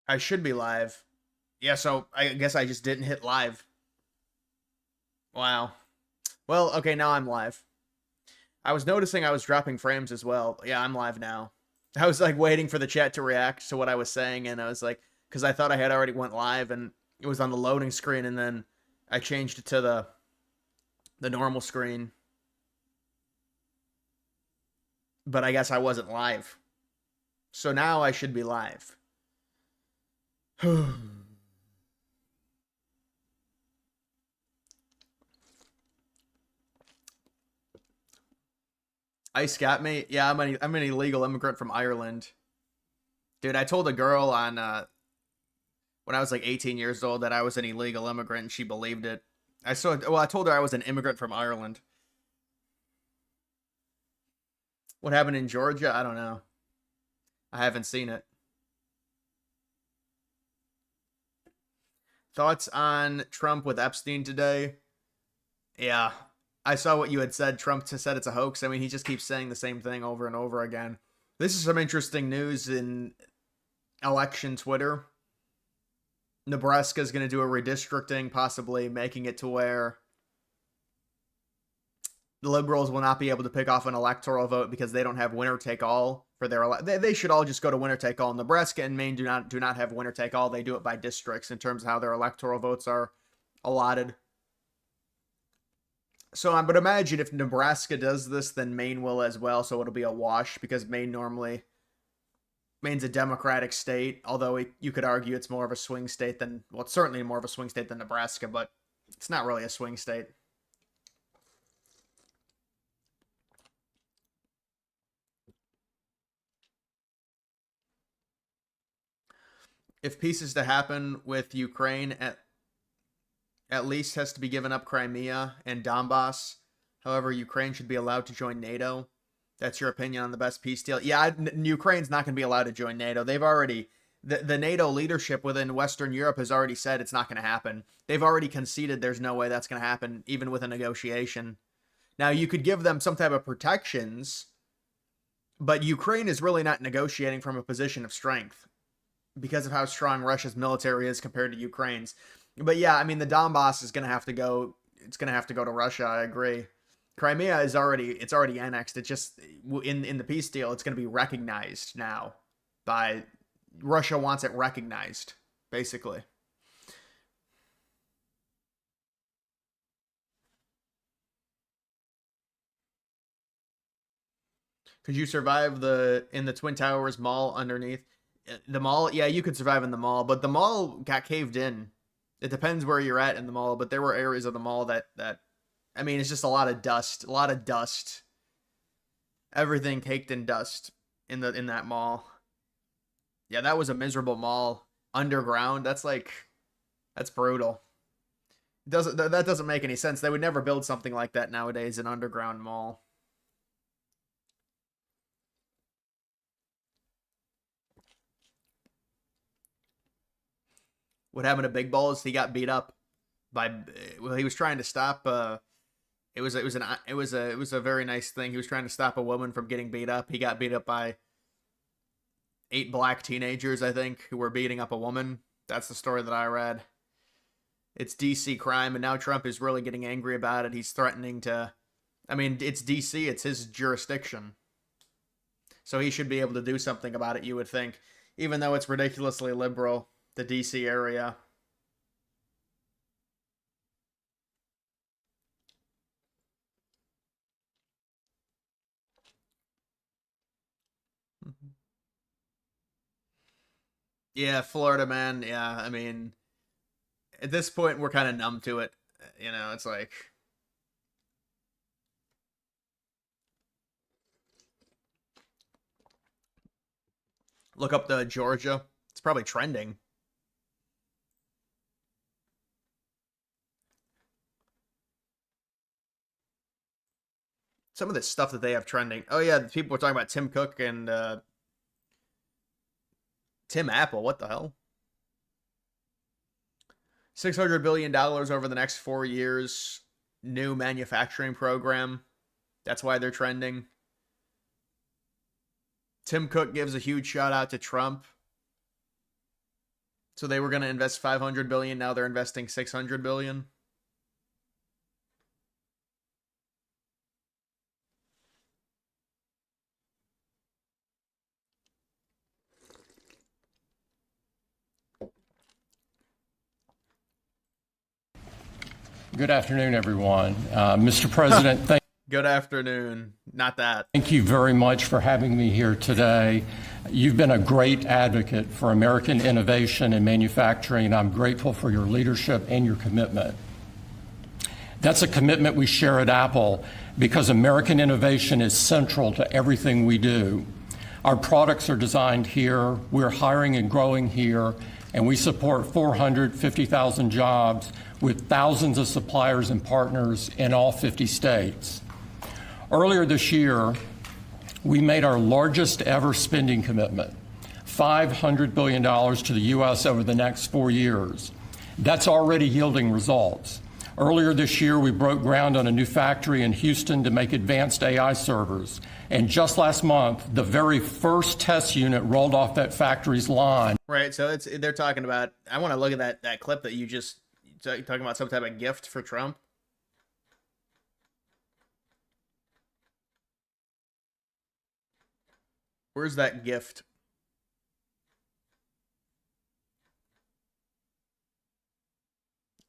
I should be live. Yeah, so I guess I just didn't hit live. Wow. Well, okay, now I'm live. I was noticing I was dropping frames as well. Yeah, I'm live now. I was like waiting for the chat to react to what I was saying, and I was like, because I thought I had already went live, and it was on the loading screen, and then I changed it to the normal screen. But I guess I wasn't live. So now I should be live. Ice got me. Yeah, I'm an illegal immigrant from Ireland. Dude, I told a girl on when I was like 18 years old that I was an illegal immigrant, and she believed it. I told her I was an immigrant from Ireland. What happened in Georgia? I don't know. I haven't seen it. Thoughts on Trump with Epstein today? Yeah, I saw what you had said. Trump said it's a hoax. I mean, he just keeps saying the same thing over and over again. This is some interesting news in election Twitter. Nebraska is going to do a redistricting, possibly making it to where the liberals will not be able to pick off an electoral vote because they don't have winner take all for their they should all just go to winner take all. Nebraska and Maine do not have winner take all. They do it by districts in terms of how their electoral votes are allotted. So I would imagine if Nebraska does this, then Maine will as well. So it'll be a wash because Maine's a Democratic state, although you could argue it's more of a swing state than, well, it's certainly more of a swing state than Nebraska, but it's not really a swing state. If peace is to happen with Ukraine, at least has to be given up Crimea and Donbass. However, Ukraine should be allowed to join NATO. That's your opinion on the best peace deal? Yeah, Ukraine's not going to be allowed to join NATO. They've already, the NATO leadership within Western Europe has already said it's not going to happen. They've already conceded there's no way that's going to happen, even with a negotiation. Now, you could give them some type of protections, but Ukraine is really not negotiating from a position of strength because of how strong Russia's military is compared to Ukraine's. But yeah, I mean, the Donbass is going to have to go. It's going to have to go to Russia. I agree. Crimea is already annexed. It just in the peace deal, it's going to be recognized now by Russia wants it recognized, basically. Could you survive in the Twin Towers mall underneath? The mall, yeah, you could survive in the mall, but the mall got caved in. It depends where you're at in the mall, but there were areas of the mall that I mean, it's just a lot of dust. Everything caked in dust in that mall. Yeah, that was a miserable mall underground. That's brutal. That doesn't make any sense. They would never build something like that nowadays, an underground mall. What happened to Big Balls? He got beat up by, well, he was trying to stop it was a very nice thing. He was trying to stop a woman from getting beat up. He got beat up by 8 black teenagers, I think, who were beating up a woman. That's the story that I read. It's DC crime, and now Trump is really getting angry about it. He's threatening to, I mean, it's DC, it's his jurisdiction. So he should be able to do something about it, you would think, even though it's ridiculously liberal, the DC area. Yeah, Florida man. Yeah, I mean, at this point, we're kind of numb to it. It's like, look up the Georgia. It's probably trending. Some of the stuff that they have trending. Oh yeah, people were talking about Tim Cook and Tim Apple. What the hell? $600 billion over the next 4 years. New manufacturing program. That's why they're trending. Tim Cook gives a huge shout out to Trump. So they were going to invest 500 billion, now they're investing 600 billion. Good afternoon, everyone. Mr. President, Good afternoon. Not that. thank you very much for having me here today. You've been a great advocate for American innovation and manufacturing, and I'm grateful for your leadership and your commitment. That's a commitment we share at Apple because American innovation is central to everything we do. Our products are designed here, we're hiring and growing here, and we support 450,000 jobs with thousands of suppliers and partners in all 50 states. Earlier this year, we made our largest ever spending commitment, $500 billion to the U.S. over the next 4 years. That's already yielding results. Earlier this year, we broke ground on a new factory in Houston to make advanced AI servers. And just last month, the very first test unit rolled off that factory's line. Right, so they're talking about, I want to look at that clip that you just, talking about some type of gift for Trump. Where's that gift?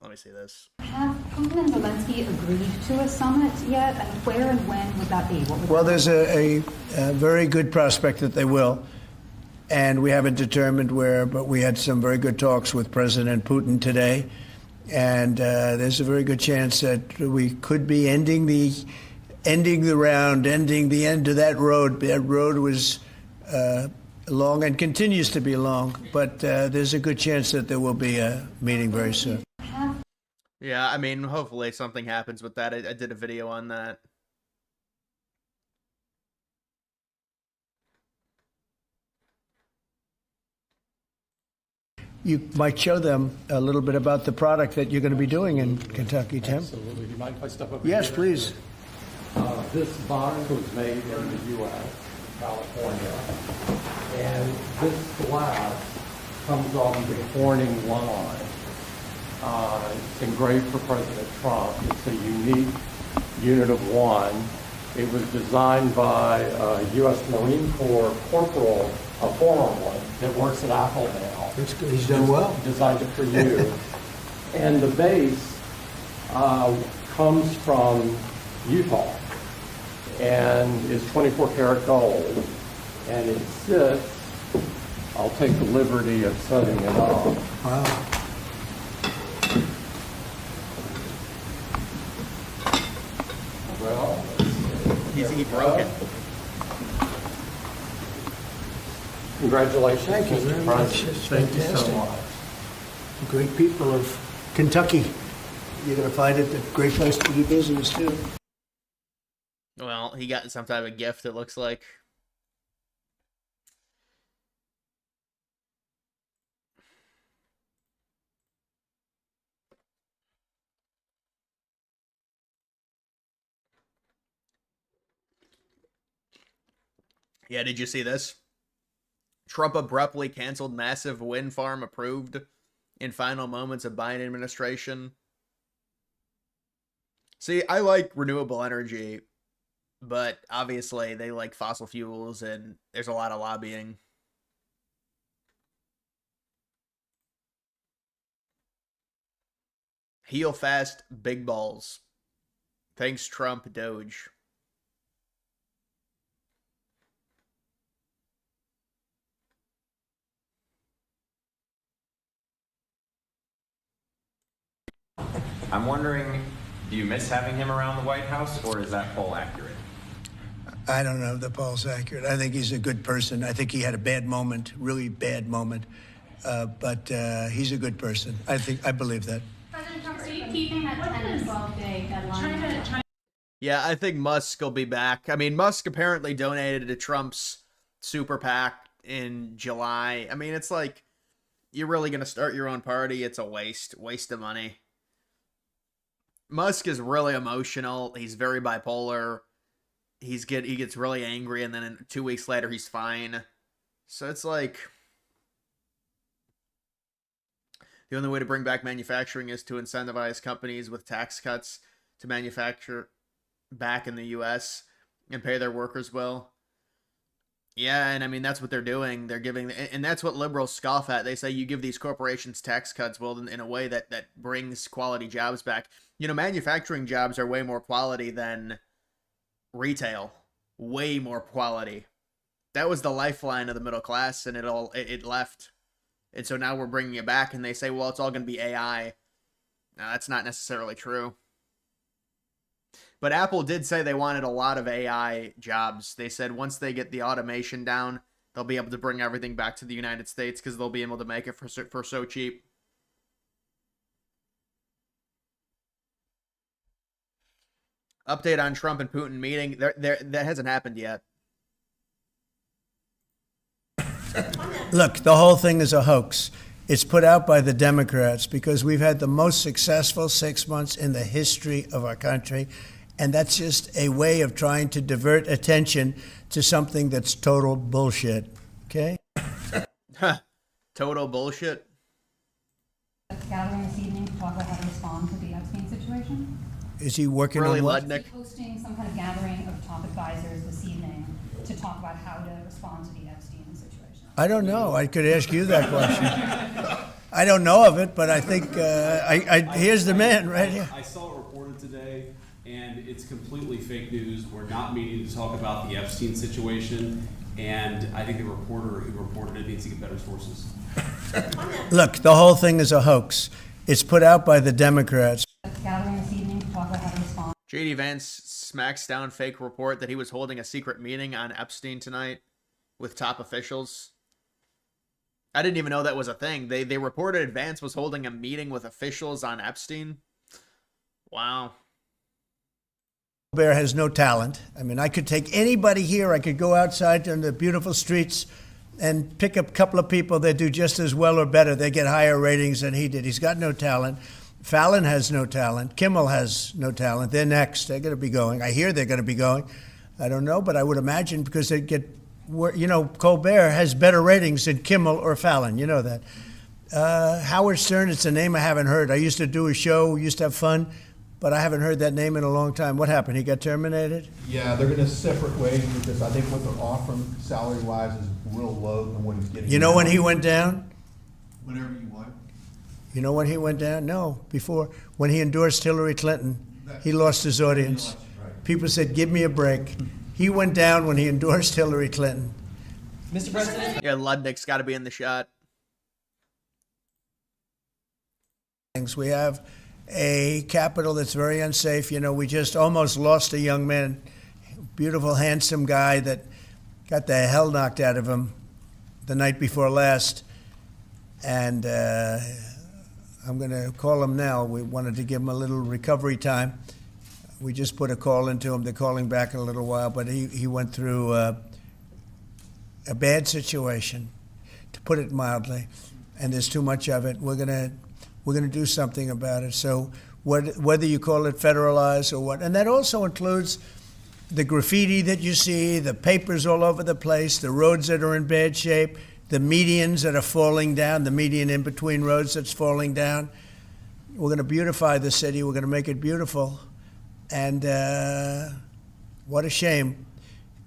Let me see this. Have Putin and Zelensky agreed to a summit yet? And where and when would that be? Well, there's a very good prospect that they will. And we haven't determined where, but we had some very good talks with President Putin today. And there's a very good chance that we could be ending the round, ending the end of that road. That road was long and continues to be long, but there's a good chance that there will be a meeting very soon. Yeah, I mean, hopefully something happens with that. I did a video on that. You might show them a little bit about the product that you're going to be doing in Kentucky, Tim. Absolutely. Do you mind if I step over Yes, here? please. This box was made in the U.S., California, and this glass comes off the Corning line. It's engraved for President Trump. It's a unique unit of one. It was designed by a U.S. Marine Corps corporal, a former one, that works at Apple now. That's good. He's done well. Designed it for you. And the base comes from Utah and is 24 karat gold. And it sits, I'll take the liberty of setting it up. Wow. Well, He broke it. Congratulations. Thank you Mr. very much. President. It's Thank you so fantastic. much. Great people of Kentucky. You're going to find it a great place to do business, too. Well, he got some type of gift, it looks like. Yeah, did you see this? Trump abruptly canceled massive wind farm approved in final moments of Biden administration. See, I like renewable energy, but obviously they like fossil fuels and there's a lot of lobbying. Heal fast, big balls. Thanks, Trump, Doge. I'm wondering, do you miss having him around the White House, or is that poll accurate? I don't know if the poll's accurate. I think he's a good person. I think he had a bad moment, really bad moment. But he's a good person. I believe that. President Trump, are you keeping that 10 to 12-day deadline? Yeah, I think Musk will be back. I mean, Musk apparently donated to Trump's super PAC in July. I mean, it's like, you're really going to start your own party? It's a waste of money. Musk is really emotional. He's very bipolar. He gets really angry, and then 2 weeks later, he's fine. So it's like, The only way to bring back manufacturing is to incentivize companies with tax cuts to manufacture back in the U.S. and pay their workers well. Yeah, and I mean that's what they're doing. They're giving, and that's what liberals scoff at. They say you give these corporations tax cuts, well, in a way that brings quality jobs back. You know, manufacturing jobs are way more quality than retail. Way more quality. That was the lifeline of the middle class, and it left. And so now we're bringing it back, and they say, well, it's all going to be AI. Now, that's not necessarily true. But Apple did say they wanted a lot of AI jobs. They said once they get the automation down, they'll be able to bring everything back to the United States because they'll be able to make it for so cheap. Update on Trump and Putin meeting. That hasn't happened yet. Look, the whole thing is a hoax. It's put out by the Democrats because we've had the most successful 6 months in the history of our country. And that's just a way of trying to divert attention to something that's total bullshit. Okay? Total bullshit. Gathering this evening to talk about how to respond to the Epstein situation? Is he working Really, on what? Ludnick? Hosting some kind of gathering of top advisors this evening to talk about how to respond to the Epstein situation. I don't know. I could ask you that question. I don't know of it, but I think here's the man right here. I saw it reported today, and it's completely fake news. We're not meeting to talk about the Epstein situation, and I think the reporter who reported it needs to get better sources. Look, the whole thing is a hoax. It's put out by the Democrats. Gathering this evening to talk about how to respond. JD Vance smacks down fake report that he was holding a secret meeting on Epstein tonight with top officials. I didn't even know that was a thing. They reported Vance was holding a meeting with officials on Epstein. Wow. Bear has no talent. I mean, I could take anybody here. I could go outside on the beautiful streets and pick up a couple of people that do just as well or better. They get higher ratings than he did. He's got no talent. Fallon has no talent. Kimmel has no talent. They're next. They're going to be going. I hear they're going to be going. I don't know, but I would imagine because they get, you know, Colbert has better ratings than Kimmel or Fallon. You know that. Howard Stern, it's a name I haven't heard. I used to do a show, used to have fun, but I haven't heard that name in a long time. What happened? He got terminated? Yeah, they're going to separate ways because I think what they're offering salary-wise is real low than what he's getting. You know when he went down? Whenever you want. You know when he went down? No, before. When he endorsed Hillary Clinton, he lost his audience. People said, give me a break. He went down when he endorsed Hillary Clinton. Mr. President? Yeah, Ludnick's got to be in the shot. We have a capital that's very unsafe. You know, we just almost lost a young man, beautiful, handsome guy that got the hell knocked out of him the night before last. And I'm going to call him now. We wanted to give him a little recovery time. We just put a call into him. They're calling back in a little while, but he went through a bad situation, to put it mildly, and there's too much of it. We're going to do something about it. So whether you call it federalized or what, and that also includes the graffiti that you see, the papers all over the place, the roads that are in bad shape, the medians that are falling down, the median in between roads that's falling down. We're going to beautify the city. We're going to make it beautiful. And what a shame.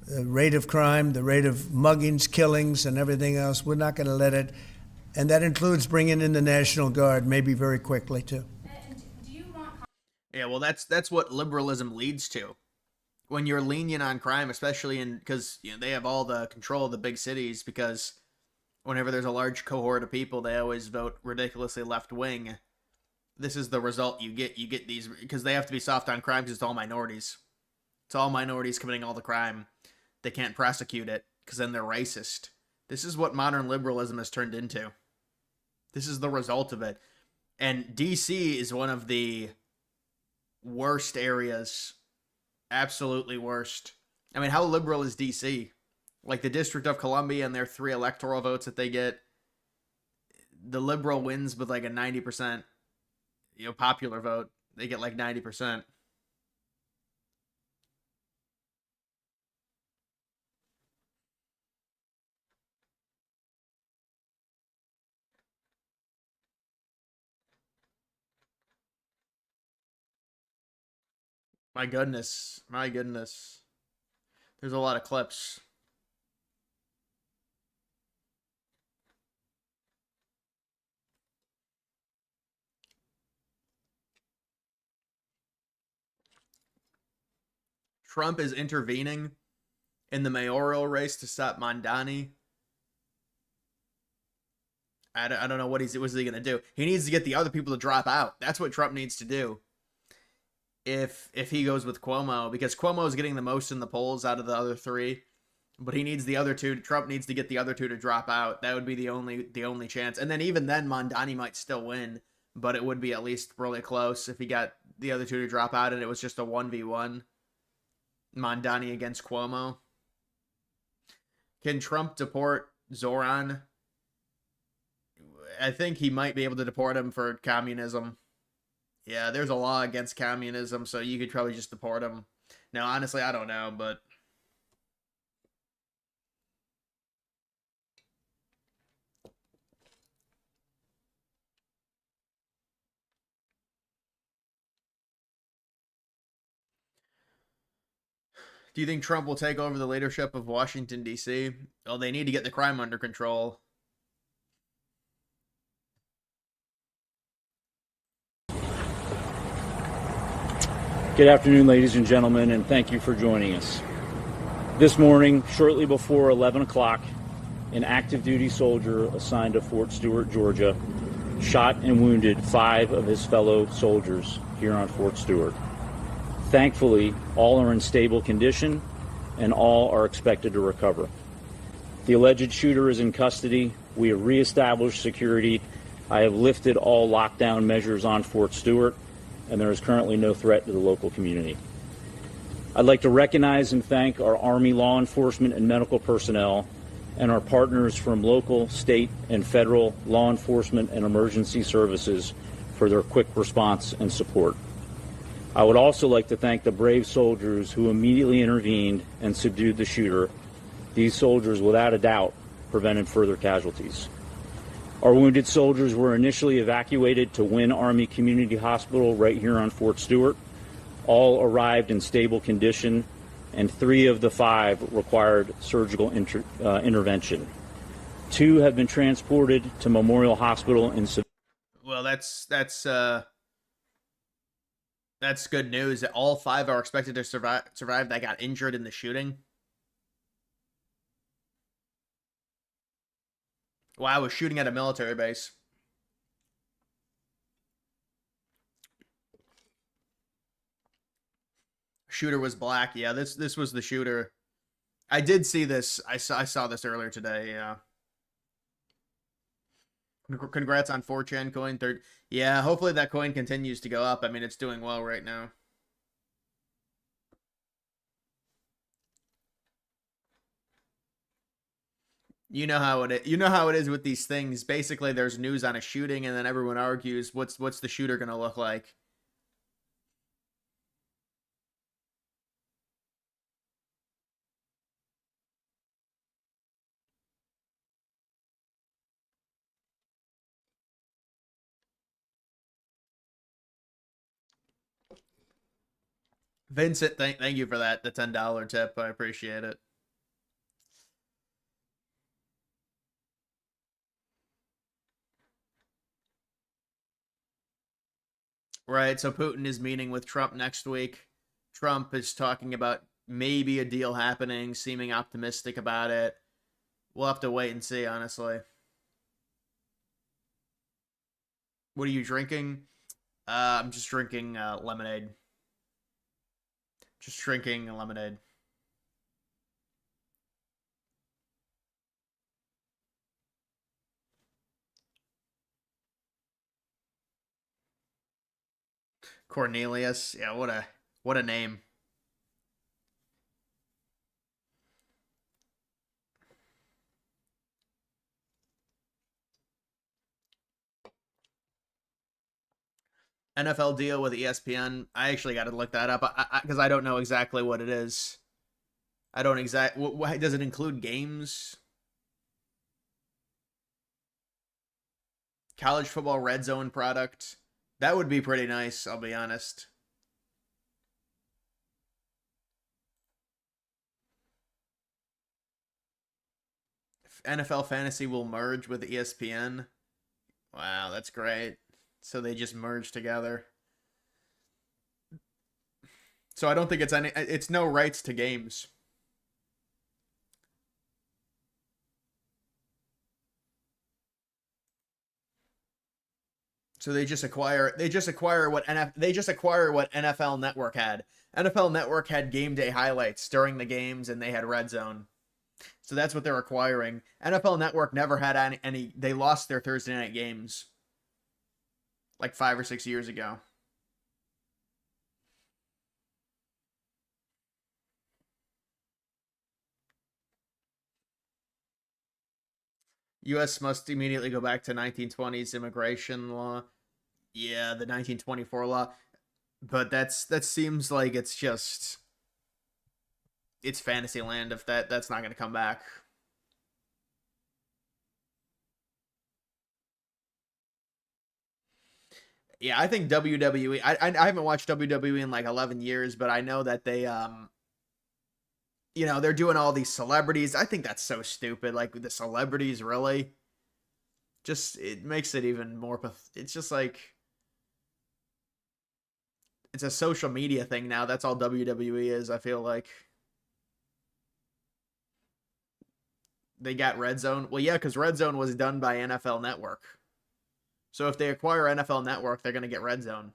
The rate of crime, the rate of muggings, killings, and everything else, we're not going to let it. And that includes bringing in the National Guard, maybe very quickly, too. Yeah, well, that's what liberalism leads to. When you're lenient on crime, especially because they have all the control of the big cities, because whenever there's a large cohort of people, they always vote ridiculously left wing. This is the result you get. You get these because they have to be soft on crime because it's all minorities. It's all minorities committing all the crime. They can't prosecute it because then they're racist. This is what modern liberalism has turned into. This is the result of it. And D.C. is one of the worst areas. Absolutely worst. I mean, how liberal is D.C.? Like the District of Columbia and their 3 electoral votes that they get, the liberal wins with like a 90%, popular vote. They get like 90%. My goodness. My goodness. There's a lot of clips. Trump is intervening in the mayoral race to stop Mondani. I don't know what he going to do. He needs to get the other people to drop out. That's what Trump needs to do. If he goes with Cuomo, because Cuomo is getting the most in the polls out of the other three, but he needs the other two. Trump needs to get the other two to drop out. That would be the only chance. And then even then, Mondani might still win, but it would be at least really close if he got the other two to drop out and it was just a 1v1. Mondani against Cuomo. Can Trump deport Zoran? I think he might be able to deport him for communism. Yeah, there's a law against communism, so you could probably just deport him. Now, honestly, I don't know, but... Do you think Trump will take over the leadership of Washington, D.C.? Well, they need to get the crime under control. Good afternoon, ladies and gentlemen, and thank you for joining us. This morning, shortly before 11 o'clock, an active duty soldier assigned to Fort Stewart, Georgia, shot and wounded 5 of his fellow soldiers here on Fort Stewart. Thankfully, all are in stable condition and all are expected to recover. The alleged shooter is in custody. We have reestablished security. I have lifted all lockdown measures on Fort Stewart, and there is currently no threat to the local community. I'd like to recognize and thank our Army law enforcement and medical personnel and our partners from local, state, and federal law enforcement and emergency services for their quick response and support. I would also like to thank the brave soldiers who immediately intervened and subdued the shooter. These soldiers, without a doubt, prevented further casualties. Our wounded soldiers were initially evacuated to Wynn Army Community Hospital right here on Fort Stewart. All arrived in stable condition, and 3 of the 5 required surgical intervention. 2 have been transported to Memorial Hospital in Savannah. Well, that's good news. That all 5 are expected to survive that got injured in the shooting. Wow, was shooting at a military base. Shooter was black. Yeah, this was the shooter. I did see this. I saw this earlier today. Yeah. Congrats on 4chan coin. Yeah, hopefully that coin continues to go up. I mean, it's doing well right now. You know how it is with these things. Basically, there's news on a shooting, and then everyone argues, what's the shooter gonna look like? Vincent, thank you for the $10 tip. I appreciate it. Right, so Putin is meeting with Trump next week. Trump is talking about maybe a deal happening, seeming optimistic about it. We'll have to wait and see, honestly. What are you drinking? I'm just drinking lemonade. Just drinking lemonade. Cornelius. Yeah, what a name. NFL deal with ESPN. I actually got to look that up because I don't know exactly what it is. I don't what does it include games? College football red zone product. That would be pretty nice, I'll be honest. NFL Fantasy will merge with ESPN. Wow, that's great. So they just merge together. So I don't think it's no rights to games. So they just acquire what NFL Network had. NFL Network had game day highlights during the games, and they had Red Zone. So that's what they're acquiring. NFL Network never had any. They lost their Thursday night games like 5 or 6 years ago. U.S. must immediately go back to 1920s immigration law. Yeah, the 1924 law. But that seems like it's fantasy land if that's not going to come back. Yeah, I think WWE. I haven't watched WWE in like 11 years, but I know that they they're doing all these celebrities. I think that's so stupid. Like the celebrities, really. Just it makes it even more. It's just like it's a social media thing now. That's all WWE is. I feel like they got Red Zone. Well, yeah, because Red Zone was done by NFL Network. So if they acquire NFL Network, they're going to get Red Zone.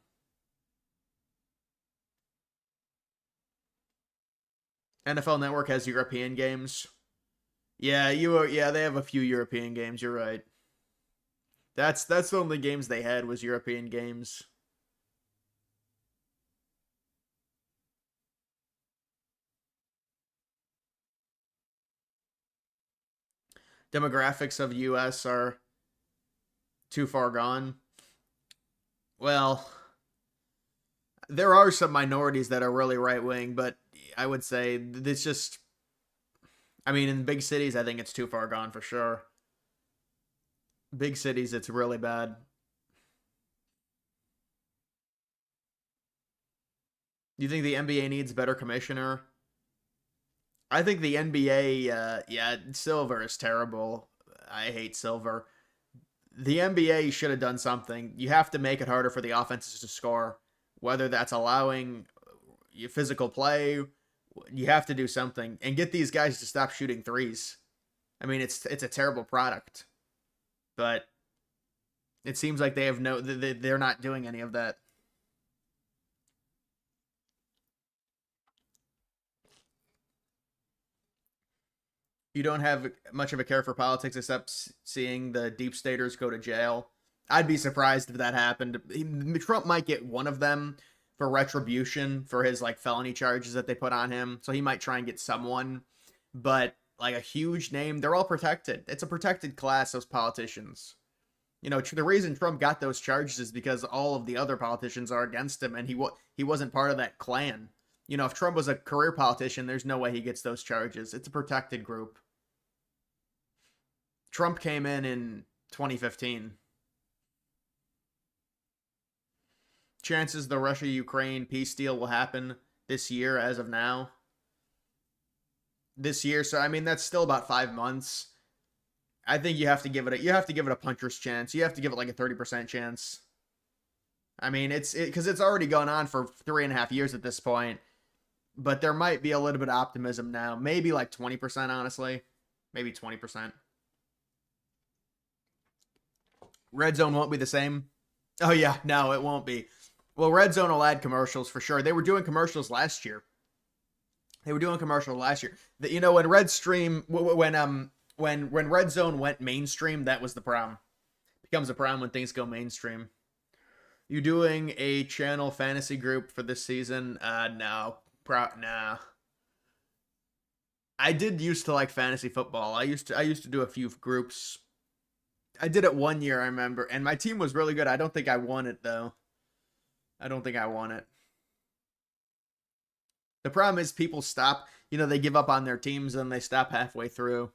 NFL Network has European games. Yeah, they have a few European games, you're right. That's the only games they had was European games. Demographics of US are too far gone. Well, there are some minorities that are really right wing, but I would say it's just, I mean, in big cities, I think it's too far gone for sure. Big cities, it's really bad. Do you think the NBA needs better commissioner? I think the NBA, Silver is terrible. I hate Silver. The NBA should have done something. You have to make it harder for the offenses to score, whether that's allowing physical play. You have to do something and get these guys to stop shooting threes. I mean, it's a terrible product, but it seems like they're not doing any of that. You don't have much of a care for politics except seeing the deep staters go to jail. I'd be surprised if that happened. Trump might get one of them for retribution for his like felony charges that they put on him. So he might try and get someone, but like a huge name, they're all protected. It's a protected class, those politicians. The reason Trump got those charges is because all of the other politicians are against him, and he wasn't part of that clan. If Trump was a career politician, there's no way he gets those charges. It's a protected group. Trump came in 2015. Chances the Russia-Ukraine peace deal will happen this year as of now. This year, so I mean that's still about 5 months. I think you have to give it a puncher's chance. You have to give it like a 30% chance. I mean, because it's already gone on for 3.5 years at this point. But there might be a little bit of optimism now. Maybe like 20%, honestly. Maybe 20%. Red Zone won't be the same. Oh, yeah. No, it won't be. Well, Red Zone will add commercials for sure. They were doing commercials last year. When Red Stream, when Red Zone went mainstream, that was the problem. Becomes a problem when things go mainstream. You doing a channel fantasy group for this season? No. Nah. I did used to like fantasy football. I used to do a few groups. I did it 1 year, I remember, and my team was really good. I don't think I won it though. The problem is people stop, they give up on their teams and they stop halfway through.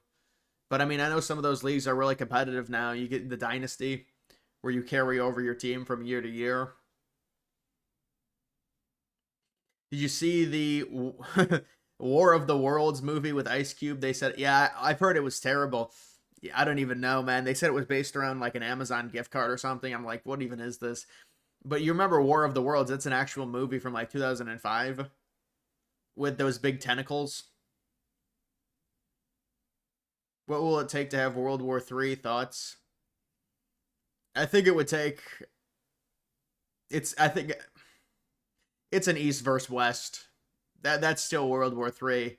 But I mean, I know some of those leagues are really competitive now. You get the dynasty where you carry over your team from year to year. Did you see the War of the Worlds movie with Ice Cube? They said, yeah, I've heard it was terrible. Yeah, I don't even know, man. They said it was based around like an Amazon gift card or something. I'm like, what even is this? But you remember War of the Worlds? It's an actual movie from like 2005 with those big tentacles. What will it take to have World War III? Thoughts? I think it would take. I think it's an East versus West. That's still World War III.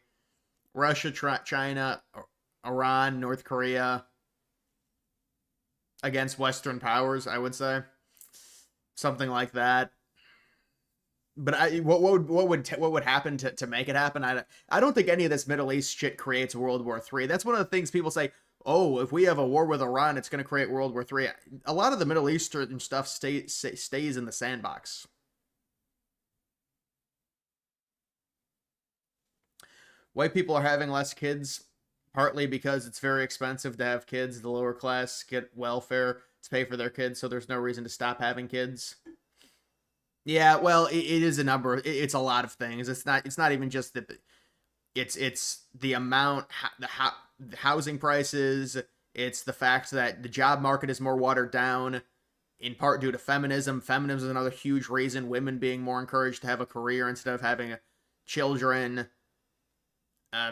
Russia, China, Iran, North Korea against Western powers, I would say. Something like that. But what would happen to make it happen? I don't think any of this Middle East shit creates World War III. That's one of the things people say. Oh, if we have a war with Iran, it's going to create World War III. A lot of the Middle Eastern stuff stays in the sandbox. White people are having less kids, partly because it's very expensive to have kids. The lower class get welfare to pay for their kids, so there's no reason to stop having kids. Yeah, well, it is a number. It's a lot of things. It's not even just the. It's the amount, the housing prices. It's the fact that the job market is more watered down, in part due to feminism. Feminism is another huge reason. Women being more encouraged to have a career instead of having children.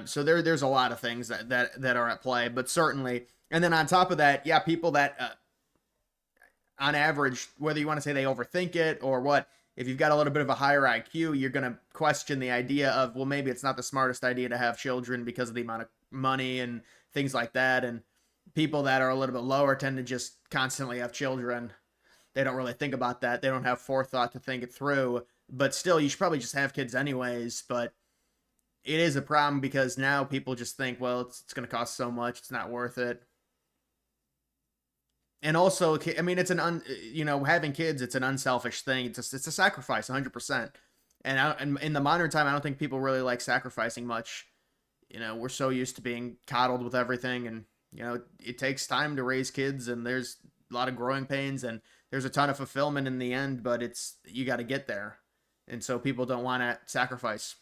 So there's a lot of things that are at play, but certainly, and then on top of that, yeah, people that, on average, whether you want to say they overthink it or what, if you've got a little bit of a higher IQ, you're going to question the idea of, well, maybe it's not the smartest idea to have children because of the amount of money and things like that. And people that are a little bit lower tend to just constantly have children. They don't really think about that. They don't have forethought to think it through. But still, you should probably just have kids anyways. But it is a problem because now people just think, well, it's going to cost so much, it's not worth it. And also, I mean, it's having kids, it's an unselfish thing. It's a sacrifice, 100%. And in the modern time, I don't think people really like sacrificing much. We're so used to being coddled with everything, and it takes time to raise kids, and there's a lot of growing pains, and there's a ton of fulfillment in the end, but you got to get there, and so people don't want to sacrifice.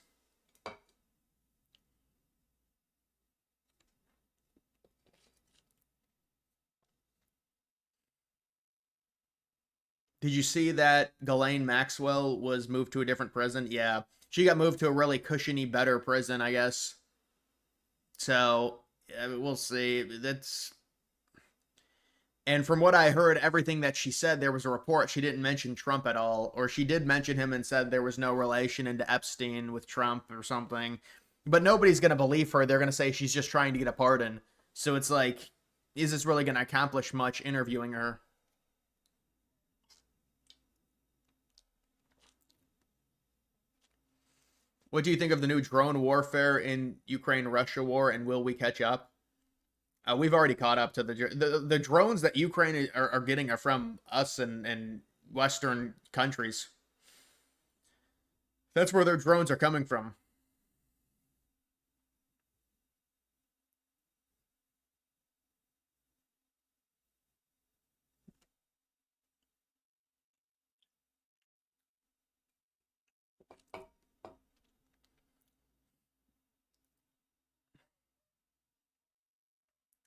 Did you see that Ghislaine Maxwell was moved to a different prison? Yeah. She got moved to a really cushiony, better prison, I guess. So, we'll see. And from what I heard, everything that she said, there was a report. She didn't mention Trump at all. Or she did mention him and said there was no relation into Epstein with Trump or something. But nobody's going to believe her. They're going to say she's just trying to get a pardon. So it's like, is this really going to accomplish much interviewing her? What do you think of the new drone warfare in Ukraine-Russia war, and will we catch up? We've already caught up to the drones that Ukraine are getting are from us and Western countries. That's where their drones are coming from.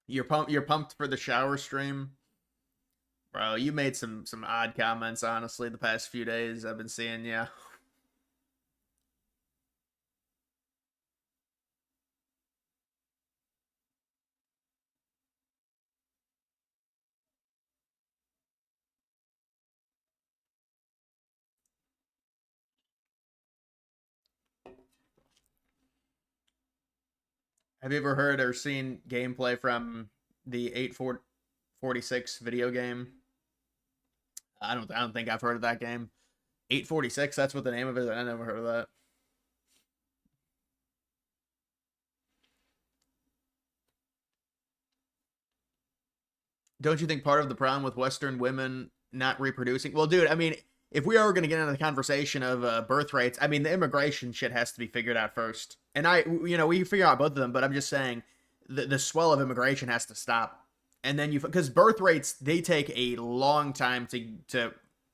You're pumped for the shower stream? Bro, you made some odd comments, honestly, the past few days I've been seeing, yeah. Have you ever heard or seen gameplay from the 846 video game? I don't think I've heard of that game. 846, that's what the name of it is. I never heard of that. Don't you think part of the problem with Western women not reproducing? Well, dude, I mean, if we are going to get into the conversation of birth rates, I mean, the immigration shit has to be figured out first. And we can figure out both of them, but I'm just saying the swell of immigration has to stop. And then because birth rates, they take a long time to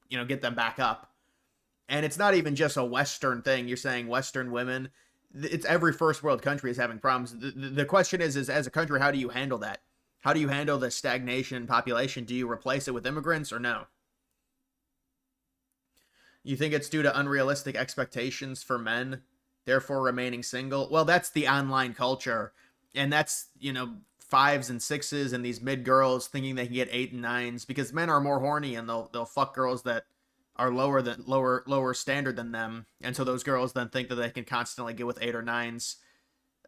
get them back up. And it's not even just a Western thing. You're saying Western women, it's every first world country is having problems. The question is as a country, how do you handle that? How do you handle the stagnation in population? Do you replace it with immigrants or no? You think it's due to unrealistic expectations for men, therefore remaining single? Well, that's the online culture. And that's, you know, 5s and 6s and these mid girls thinking they can get 8 and 9s because men are more horny and they'll fuck girls that are lower standard than them. And so those girls then think that they can constantly get with 8 or 9s.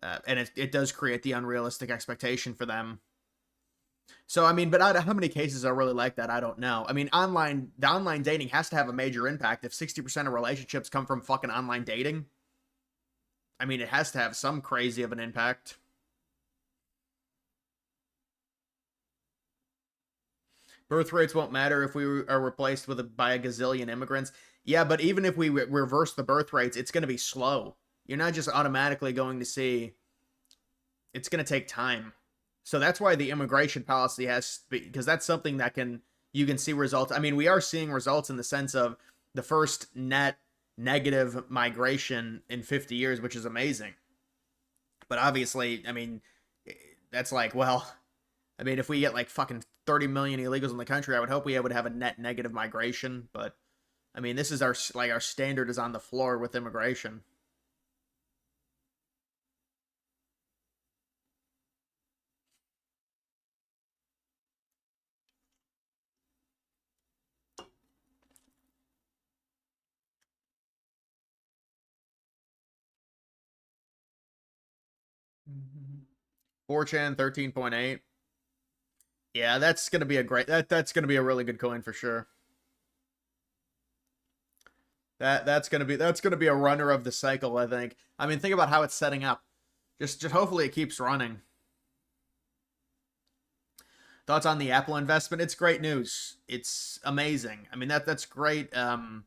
And it does create the unrealistic expectation for them. So, I mean, but how many cases are really like that? I don't know. I mean, the online dating has to have a major impact. If 60% of relationships come from fucking online dating, I mean, it has to have some crazy of an impact. Birth rates won't matter if we are replaced by a gazillion immigrants. Yeah, but even if we reverse the birth rates, it's going to be slow. You're not just automatically going to see. It's going to take time. So that's why the immigration policy because that's something that you can see results. I mean, we are seeing results in the sense of the first net negative migration in 50 years, which is amazing. But obviously, I mean, that's like, well, I mean, if we get like fucking 30 million illegals in the country, I would hope we would have a net negative migration. But I mean, this is our standard is on the floor with immigration. Mm-hmm. 4chan 13.8. Yeah, that's gonna be that's gonna be a really good coin for sure. That's gonna be a runner of the cycle, I think. I mean, think about how it's setting up. Just hopefully it keeps running. Thoughts on the Apple investment? It's great news. It's amazing. I mean, that's great. How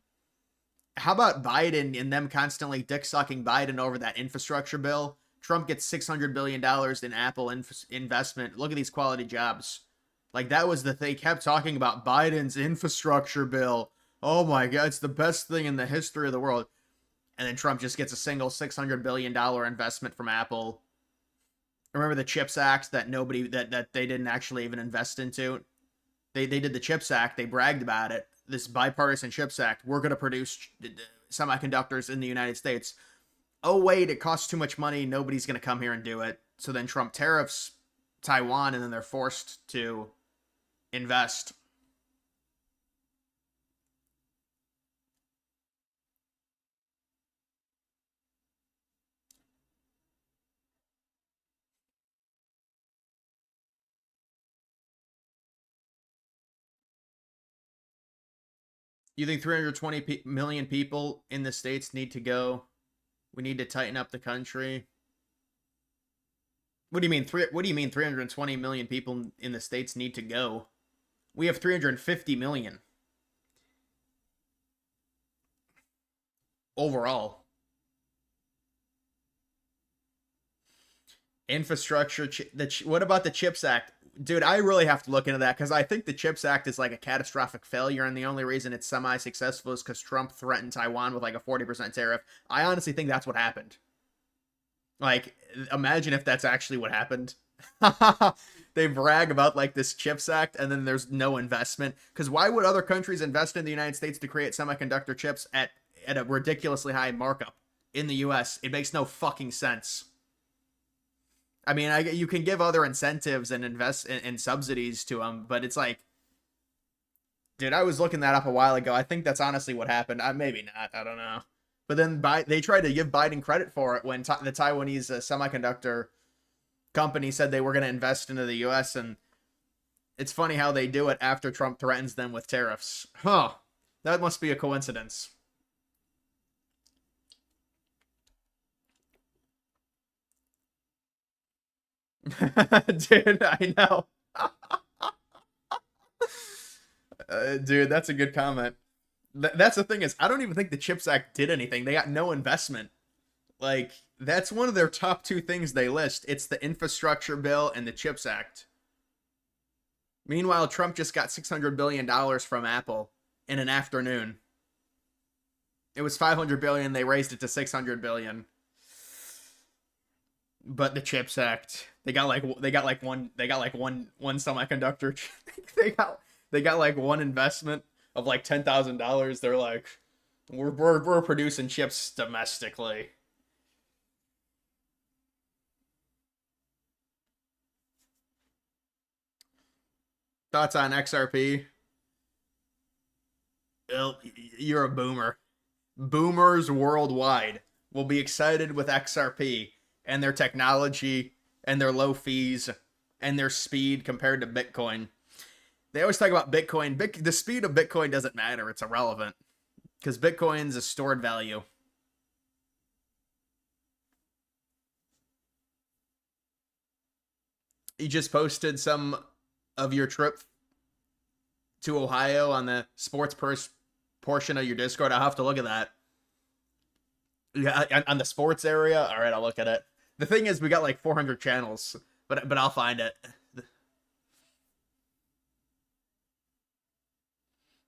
about Biden and them constantly dick sucking Biden over that infrastructure bill? Trump gets $600 billion in Apple investment. Look at these quality jobs. Like, that was they kept talking about Biden's infrastructure bill. Oh my God, it's the best thing in the history of the world. And then Trump just gets a single $600 billion investment from Apple. Remember the CHIPS Act that that they didn't actually even invest into? They did the CHIPS Act. They bragged about it. This bipartisan CHIPS Act. We're going to produce semiconductors in the United States. Oh, wait, it costs too much money. Nobody's going to come here and do it. So then Trump tariffs Taiwan, and then they're forced to invest. You think 320 million people in the States need to go? We need to tighten up the country. What do you mean? What do you mean 320 million people in the States need to go? We have 350 million. Overall. Infrastructure. What about the CHIPS Act? Dude, I really have to look into that because I think the CHIPS Act is like a catastrophic failure, and the only reason it's semi-successful is because Trump threatened Taiwan with like a 40% tariff. I honestly think that's what happened. Like, imagine if that's actually what happened. They brag about like this CHIPS Act, and then there's no investment. Because why would other countries invest in the United States to create semiconductor chips at a ridiculously high markup in the U.S.? It makes no fucking sense. I mean, you can give other incentives and invest in subsidies to them, but it's like, dude, I was looking that up a while ago. I think that's honestly what happened. Maybe not. I don't know. But then they tried to give Biden credit for it when the Taiwanese semiconductor company said they were going to invest into the U.S. And it's funny how they do it after Trump threatens them with tariffs. Huh. That must be a coincidence. Dude, I know. Dude, that's a good comment. That's the thing is, I don't even think the CHIPS Act did anything. They got no investment. Like, that's one of their top two things they list. It's the infrastructure bill and the CHIPS Act. Meanwhile, Trump just got $600 billion from Apple in an afternoon. It was $500 billion. They raised it to $600 billion. But the CHIPS Act, they got like one semiconductor. they got like one investment of like $10,000. They're like, we're producing chips domestically. Thoughts on XRP? Well, you're a boomer. Boomers worldwide will be excited with XRP and their technology and their low fees and their speed compared to Bitcoin. They always talk about Bitcoin. The speed of Bitcoin doesn't matter. It's irrelevant because Bitcoin's a stored value. You just posted some of your trip to Ohio on the sports portion of your Discord. I'll have to look at that. Yeah, on the sports area. All right, I'll look at it. The thing is, we got like 400 channels, but I'll find it.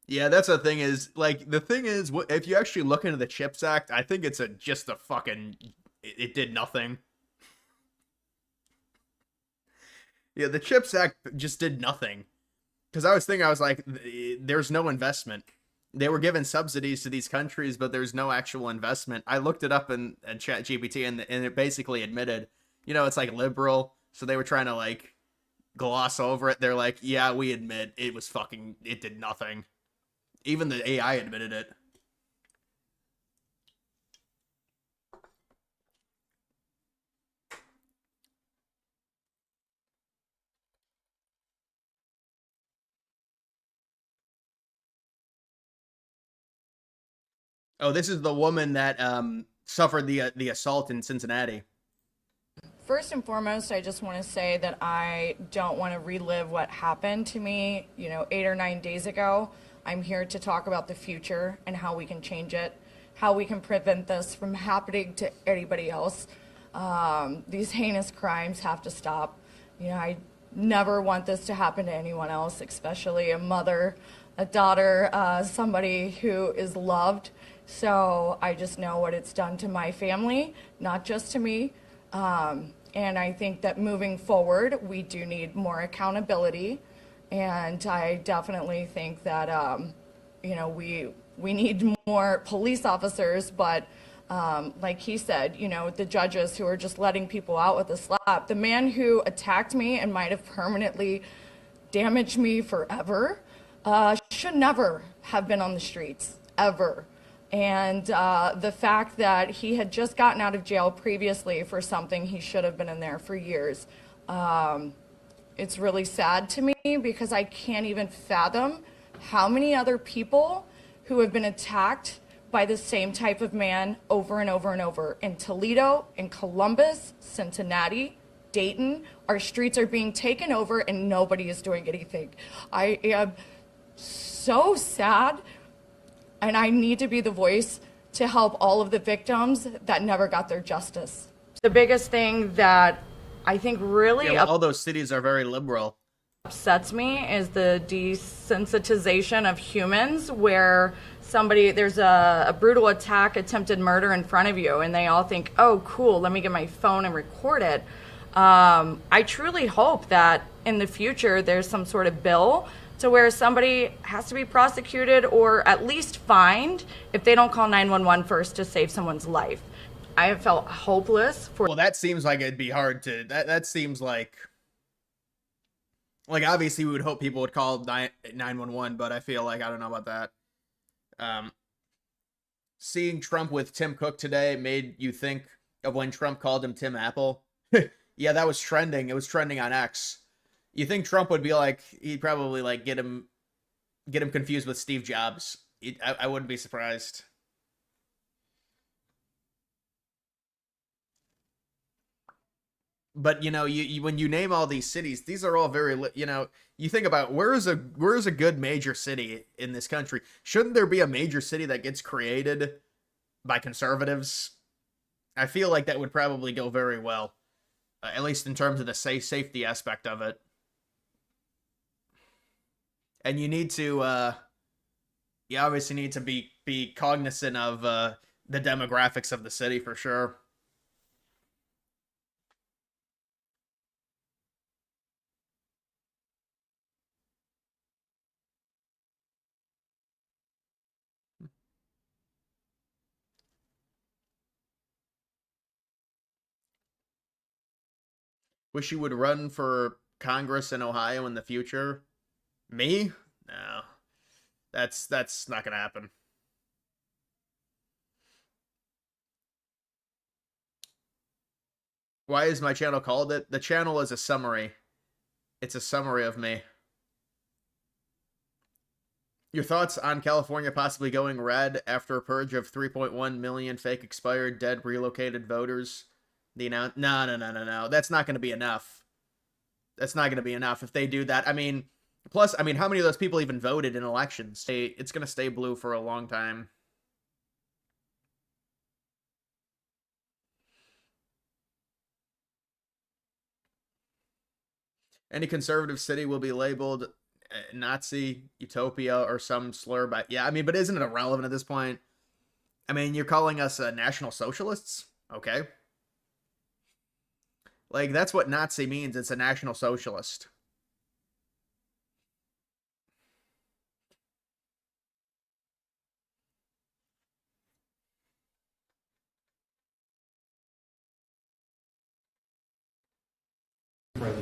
Yeah, that's the thing is, like, the thing is, if you actually look into the CHIPS Act, I think it's just a fucking, it did nothing. Yeah, the CHIPS Act just did nothing. Because I was like, there's no investment. They were giving subsidies to these countries, but there's no actual investment. I looked it up in ChatGPT, and it basically admitted, it's like liberal, so they were trying to, like, gloss over it. They're like, yeah, we admit it did nothing. Even the AI admitted it. Oh, this is the woman that suffered the assault in Cincinnati. First and foremost, I just want to say that I don't want to relive what happened to me, 8 or 9 days ago. I'm here to talk about the future and how we can change it, how we can prevent this from happening to anybody else. These heinous crimes have to stop. I never want this to happen to anyone else, especially a mother, a daughter, somebody who is loved. So I just know what it's done to my family, not just to me. And I think that moving forward, we do need more accountability. And I definitely think that, we need more police officers, but like he said, the judges who are just letting people out with a slap. The man who attacked me and might have permanently damaged me forever should never have been on the streets, ever. And the fact that he had just gotten out of jail previously for something he should have been in there for years. It's really sad to me because I can't even fathom how many other people who have been attacked by the same type of man over and over and over. In Toledo, in Columbus, Cincinnati, Dayton, our streets are being taken over and nobody is doing anything. I am so sad, and I need to be the voice to help all of the victims that never got their justice. The biggest thing that I think really all those cities are very liberal. Upsets me is the desensitization of humans, where there's a brutal attack, attempted murder in front of you, and they all think, oh, cool, let me get my phone and record it. I truly hope that in the future there's some sort of bill to where somebody has to be prosecuted or at least fined if they don't call 911 first to save someone's life. I have felt hopeless for. Well, that seems like it'd be hard to. That seems like obviously we would hope people would call 911, but I feel like I don't know about that. Seeing Trump with Tim Cook today made you think of when Trump called him Tim Apple. Yeah, that was trending. It was trending on X. You think Trump would be like, he'd probably like get him confused with Steve Jobs. I wouldn't be surprised. But you when you name all these cities, these are all very you think about where is a good major city in this country? Shouldn't there be a major city that gets created by conservatives? I feel like that would probably go very well, at least in terms of the safety aspect of it. And you need to you obviously need to be cognizant of the demographics of the city for sure. Wish you would run for Congress in Ohio in the future. Me? No. That's not gonna happen. Why is my channel called it? The channel is a summary. It's a summary of me. Your thoughts on California possibly going red after a purge of 3.1 million fake expired dead relocated voters? No. That's not going to be enough. That's not going to be enough if they do that. I mean, plus, how many of those people even voted in elections? It's going to stay blue for a long time. Any conservative city will be labeled Nazi, utopia, or some slur. But yeah, but isn't it irrelevant at this point? You're calling us national socialists? Okay. Like, that's what Nazi means. It's a national socialist.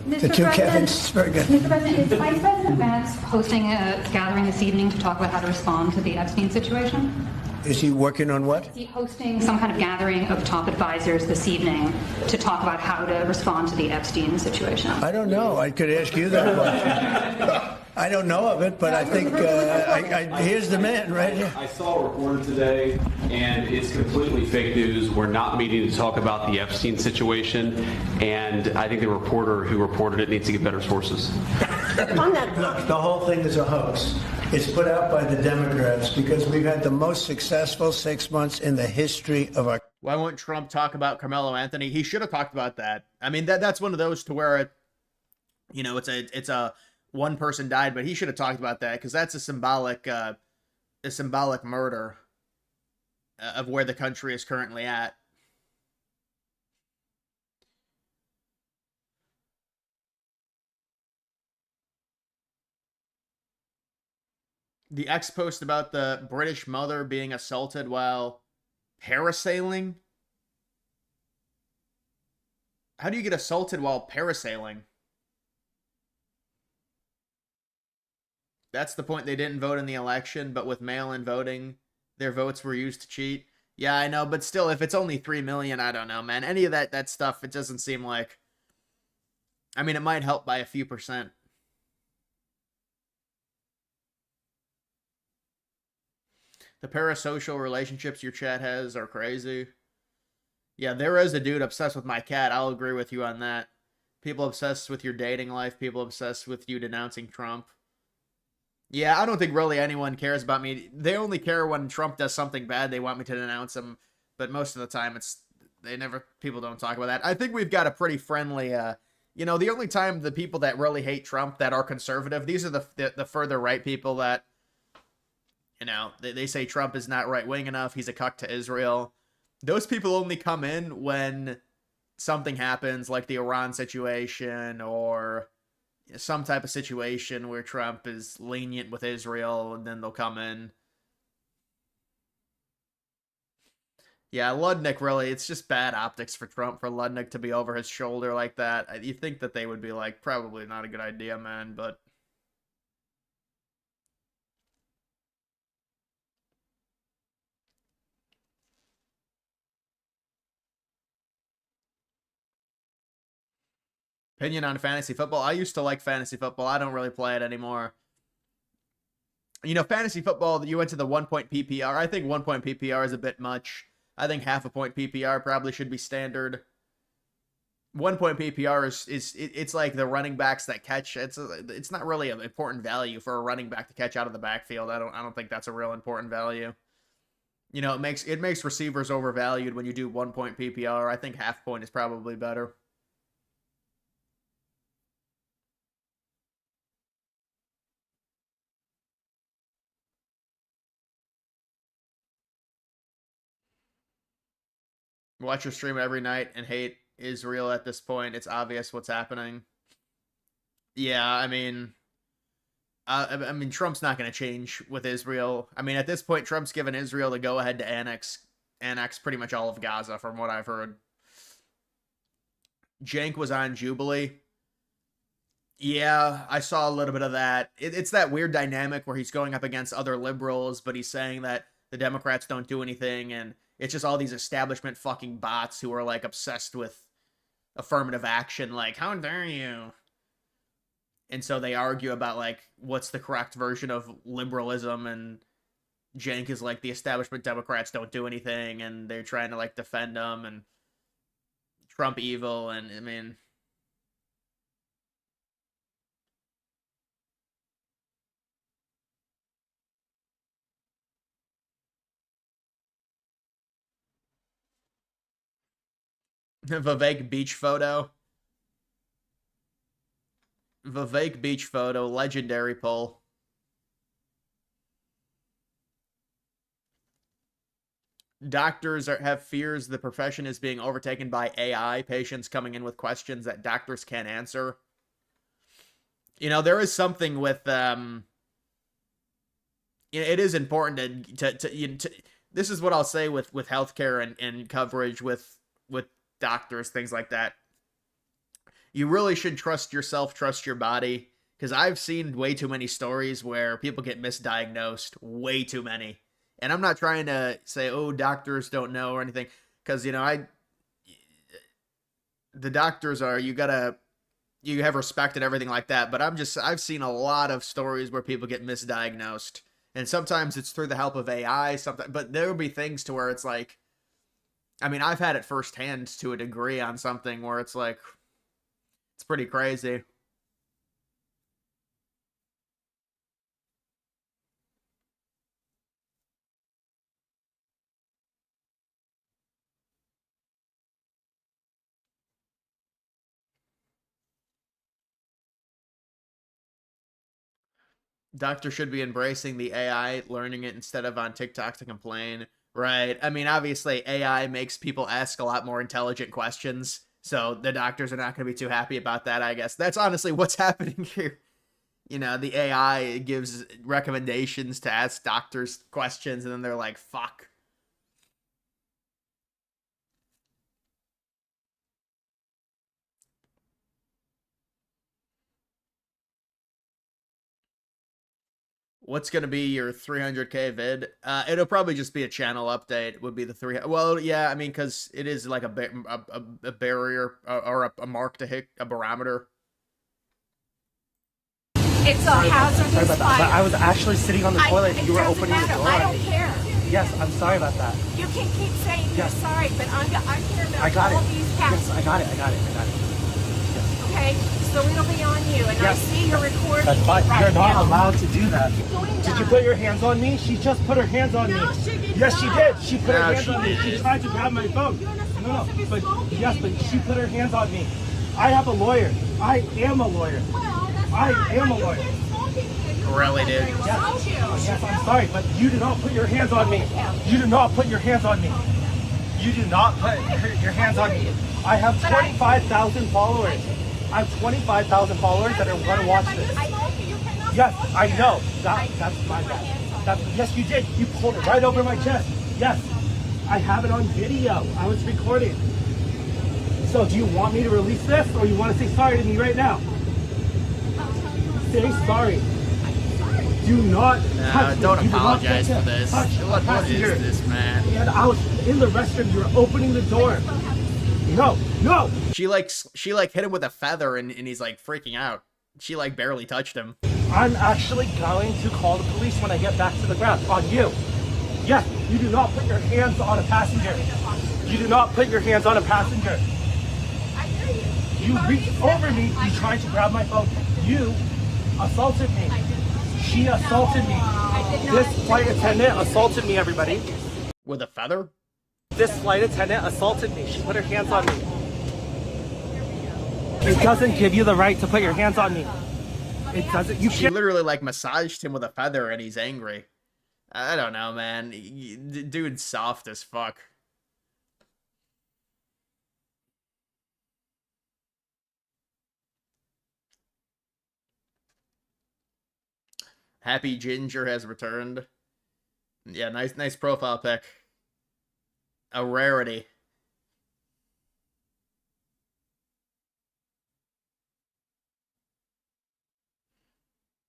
The two Kevins, very good. Mr. President, is Vice President Vance hosting a gathering this evening to talk about how to respond to the Epstein situation? Is he working on what? Is he hosting some kind of gathering of top advisors this evening to talk about how to respond to the Epstein situation? I don't know. I could ask you that question. I don't know of it, but I think here's the man right here. I saw a report today, and it's completely fake news. We're not meeting to talk about the Epstein situation, and I think the reporter who reported it needs to get better sources. On that, look, the whole thing is a hoax. It's put out by the Democrats because we've had the most successful 6 months in the history of our. Why won't Trump talk about Carmelo Anthony? He should have talked about that. That's one of those to where it's a one person died, but he should have talked about that because that's a symbolic murder of where the country is currently at. The ex post about the British mother being assaulted while parasailing. How do you get assaulted while parasailing? That's the point. They didn't vote in the election, but with mail-in voting, their votes were used to cheat. Yeah, I know, but still, if it's only 3 million, I don't know, man. Any of that stuff, it doesn't seem like. It might help by a few percent. The parasocial relationships your chat has are crazy. Yeah, there is a dude obsessed with my cat. I'll agree with you on that. People obsessed with your dating life. People obsessed with you denouncing Trump. Yeah, I don't think really anyone cares about me. They only care when Trump does something bad. They want me to denounce him. But most of the time, people don't talk about that. I think we've got a pretty friendly, the only time the people that really hate Trump that are conservative, these are the further right people that, they say Trump is not right-wing enough. He's a cuck to Israel. Those people only come in when something happens, like the Iran situation or some type of situation where Trump is lenient with Israel, and then they'll come in. Yeah, Ludnick, really, it's just bad optics for Trump, for Ludnick to be over his shoulder like that. You think that they would be like, probably not a good idea, man, but... Opinion on fantasy football. I used to like fantasy football. I don't really play it anymore. Fantasy football, you went to the 1 point PPR. I think 1 point PPR is a bit much. I think half a point PPR probably should be standard. 1 point PPR it's like the running backs that catch. It's not really an important value for a running back to catch out of the backfield. I don't think that's a real important value. It makes receivers overvalued when you do 1 point PPR. I think half point is probably better. Watch your stream every night and hate Israel at this point. It's obvious what's happening. Yeah, Trump's not going to change with Israel. At this point, Trump's given Israel the go-ahead to annex pretty much all of Gaza, from what I've heard. Cenk was on Jubilee. Yeah, I saw a little bit of that. It's that weird dynamic where he's going up against other liberals, but he's saying that the Democrats don't do anything, and it's just all these establishment fucking bots who are like obsessed with affirmative action. Like, how dare you? And so they argue about like what's the correct version of liberalism, and Cenk is like the establishment Democrats don't do anything, and they're trying to like defend them, and Trump evil, and I mean. Vivek beach photo. Vivek beach photo, legendary poll. Doctors have fears the profession is being overtaken by AI, patients coming in with questions that doctors can't answer. You know, there is something with it is important to this is what I'll say with healthcare and coverage with doctors, things like that. You really should trust yourself, trust your body, because I've seen way too many stories where people get misdiagnosed, way too many. And I'm not trying to say, oh, doctors don't know or anything, because, you know, the doctors are, you have respect and everything like that, but I've seen a lot of stories where people get misdiagnosed, and sometimes it's through the help of AI, sometimes, but there will be things to where it's like, I mean, I've had it firsthand to a degree on something where it's like, it's pretty crazy. Doctors should be embracing the AI, learning it instead of on TikTok to complain. Right. I mean, obviously, AI makes people ask a lot more intelligent questions. So the doctors are not going to be too happy about that, I guess. That's honestly what's happening here. You know, the AI gives recommendations to ask doctors questions, and then they're like, fuck. What's going to be your 300K vid? It'll probably just be a channel update. Would be the 300. Well, yeah, I mean, because it is like a barrier or a mark to hit, a barometer. It's a hazardous fire. But I was actually sitting on the toilet and you were opening the door. I don't care. Yes, I'm sorry about that. You can keep saying you're sorry, but I'm here about all these Yes, passes. I got it. Yes. Okay, so it'll be on you, and I see you're recording That's fine. right You're not now. allowed to do that. Doing Did you that. put your hands on me? She just put her hands on No, me. she did Yes, not. she did. She put her No, hands she on me. She didn't. tried to grab my phone. You're not supposed to be But smoking yes, but in she here. put her hands on me. I have a lawyer. I am a lawyer. Well, that's I fine, am but a you lawyer. can't smoke in here. You Really, know dude? that very well, don't you? Yes, I'm sorry, but you do not put your hands on me. You do not put your hands on me. You do not put your hands on me. I have 25,000 followers. I have 25,000 followers that are going to watch this. Yes, I know. That's my bad. Yes, you did. You pulled it right over my chest. Yes, I have it on video. I was recording. So do you want me to release this, or you want to say sorry to me right now? Say sorry. Do not touch me. Don't You do not apologize touch for me. this. Touch a What passenger. is this, man? And I was in the restroom. You were opening the door. No. She like hit him with a feather, and he's like freaking out. She like barely touched him. I'm actually going to call the police when I get back to the ground on you. Yes, you do not put your hands on a passenger. You do not put your hands on a passenger. You reached over me. You tried to grab my phone. You assaulted me. She assaulted me. This flight attendant assaulted me, everybody. With a feather? This flight attendant assaulted me. She put her hands on me. It doesn't give you the right to put your hands on me. It doesn't. You She can't. literally like massaged him with a feather, and he's angry. I don't know, man. Dude's soft as fuck. Happy Ginger has returned. Yeah, nice profile pic. A rarity.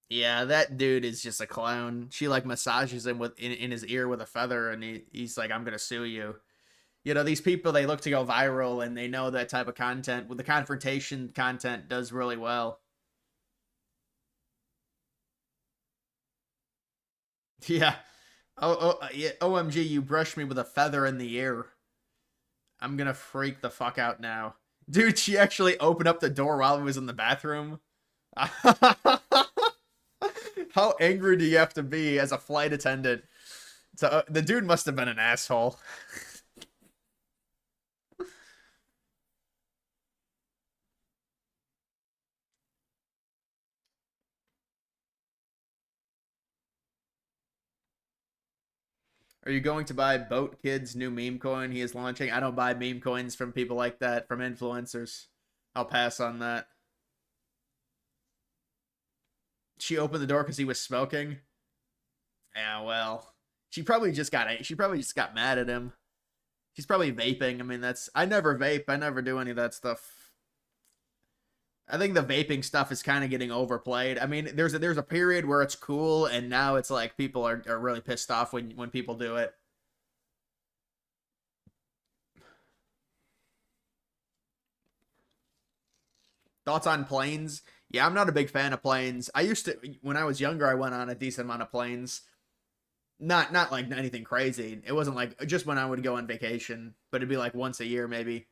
Yeah, that dude is just a clown. She like massages him with in his ear with a feather, and he's like, "I'm gonna sue you." You know, these people, they look to go viral, and they know that type of content. With the confrontation content does really well. Yeah. Yeah. OMG, you brushed me with a feather in the ear. I'm gonna freak the fuck out now. Dude, she actually opened up the door while I was in the bathroom. How angry do you have to be as a flight attendant? So the dude must have been an asshole. Are you going to buy Boat Kid's new meme coin he is launching? I don't buy meme coins from people like that, from influencers. I'll pass on that. She opened the door because he was smoking. Yeah, well, she probably just got mad at him. She's probably vaping. I mean, that's I never vape. I never do any of that stuff. I think the vaping stuff is kind of getting overplayed. I mean, there's a period where it's cool, and now it's like people are really pissed off when people do it. Thoughts on planes? Yeah, I'm not a big fan of planes. I used to when I was younger, I went on a decent amount of planes. Not like anything crazy. It wasn't like just when I would go on vacation, but it'd be like once a year, maybe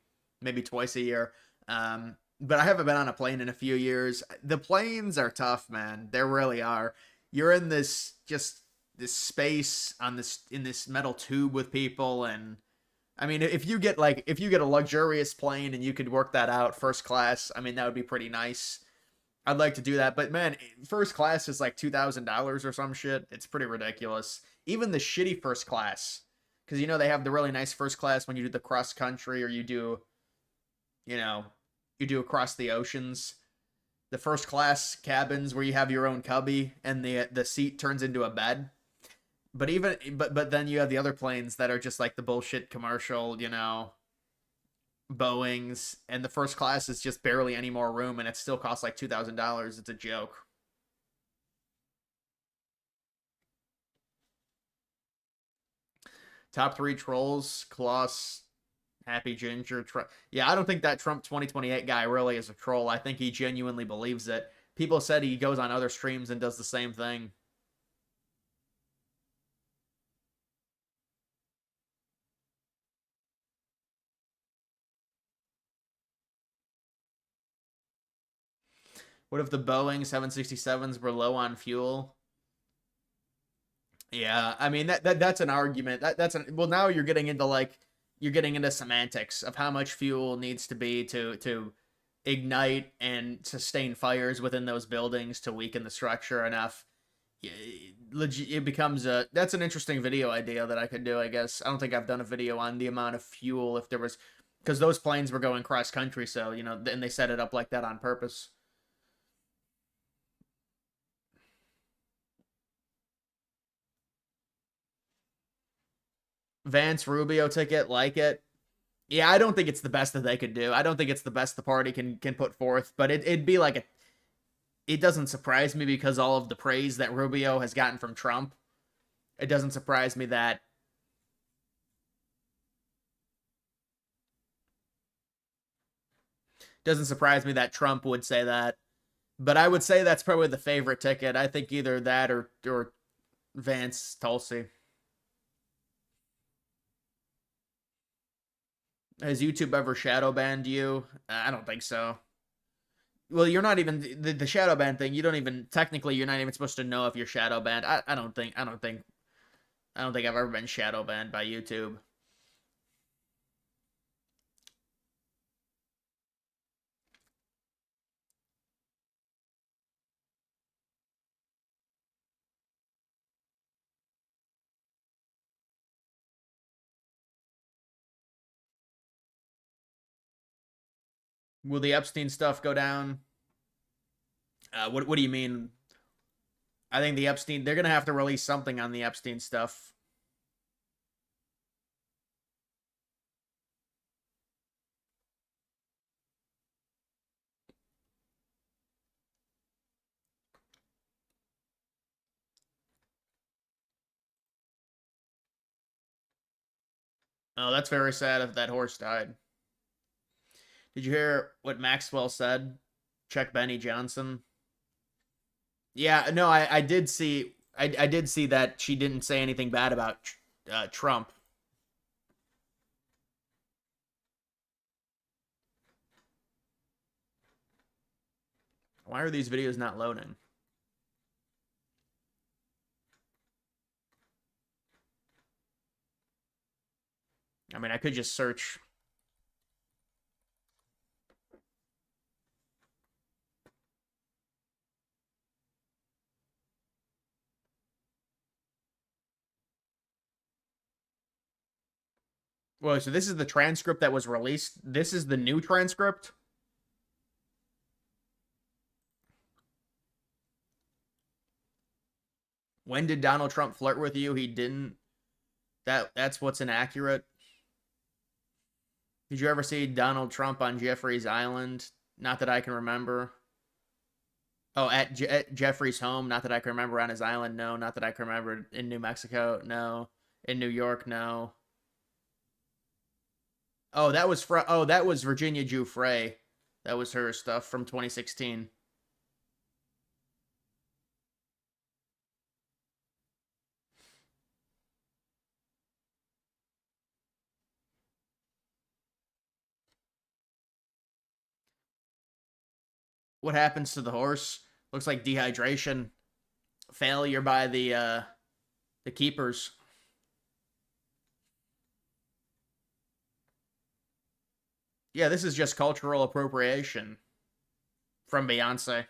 twice a year. But I haven't been on a plane in a few years. The planes are tough, man. They really are. You're in this space on this in this metal tube with people, and I mean, if you get a luxurious plane and you could work that out first class, I mean that would be pretty nice. I'd like to do that, but man, first class is like $2,000 or some shit. It's pretty ridiculous. Even the shitty first class, because you know they have the really nice first class when you do the cross country or you know, you do across the oceans. The first class cabins where you have your own cubby and the seat turns into a bed. But then you have the other planes that are just like the bullshit commercial, you know, Boeings, and the first class is just barely any more room, and it still costs like $2,000. It's a joke. Top three trolls: Kloss, Happy Ginger. Yeah, I don't think that Trump 2028 guy really is a troll. I think he genuinely believes it. People said he goes on other streams and does the same thing. What if the Boeing 767s were low on fuel? Yeah, I mean that's an argument. Well, now you're getting into semantics of how much fuel needs to be to ignite and sustain fires within those buildings to weaken the structure enough. It becomes a that's an interesting video idea that I could do, I guess. I don't think I've done a video on the amount of fuel if there was because those planes were going cross country, so you know, and they set it up like that on purpose. Vance Rubio ticket, like it. Yeah, I don't think it's the best that they could do. I don't think it's the best the party can put forth, but it'd be like a. It doesn't surprise me because all of the praise that Rubio has gotten from Trump. It doesn't surprise me that. Doesn't surprise me that Trump would say that, but I would say that's probably the favorite ticket. I think either that or Vance Tulsi. Has YouTube ever shadow banned you? I don't think so. Well, you're not even the shadow ban thing. You don't even technically you're not even supposed to know if you're shadow banned. I don't think I've ever been shadow banned by YouTube. Will the Epstein stuff go down? What do you mean? I think the Epstein they're gonna have to release something on the Epstein stuff. Oh, that's very sad if that horse died. Did you hear what Maxwell said? Check Benny Johnson. Yeah, no, I did see I did see that she didn't say anything bad about Trump. Why are these videos not loading? I mean, I could just search. Well, so this is the transcript that was released. This is the new transcript. When did Donald Trump flirt with you? He didn't. That's what's inaccurate. Did you ever see Donald Trump on Jeffrey's Island? Not that I can remember. Oh, at Jeffrey's home? Not that I can remember. On his island? No. Not that I can remember. In New Mexico? No. In New York? No. Oh, that was Virginia Giuffre. That was her stuff from 2016. What happens to the horse? Looks like dehydration, failure by the keepers. Yeah, this is just cultural appropriation from Beyonce.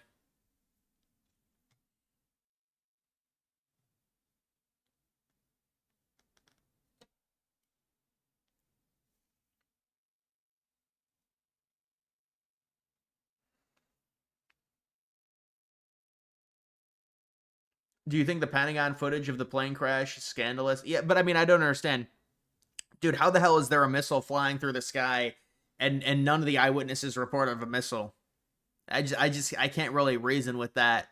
Do you think the Pentagon footage of the plane crash is scandalous? Yeah, but I mean, I don't understand. Dude, how the hell is there a missile flying through the sky and none of the eyewitnesses report of a missile? I can't really reason with that.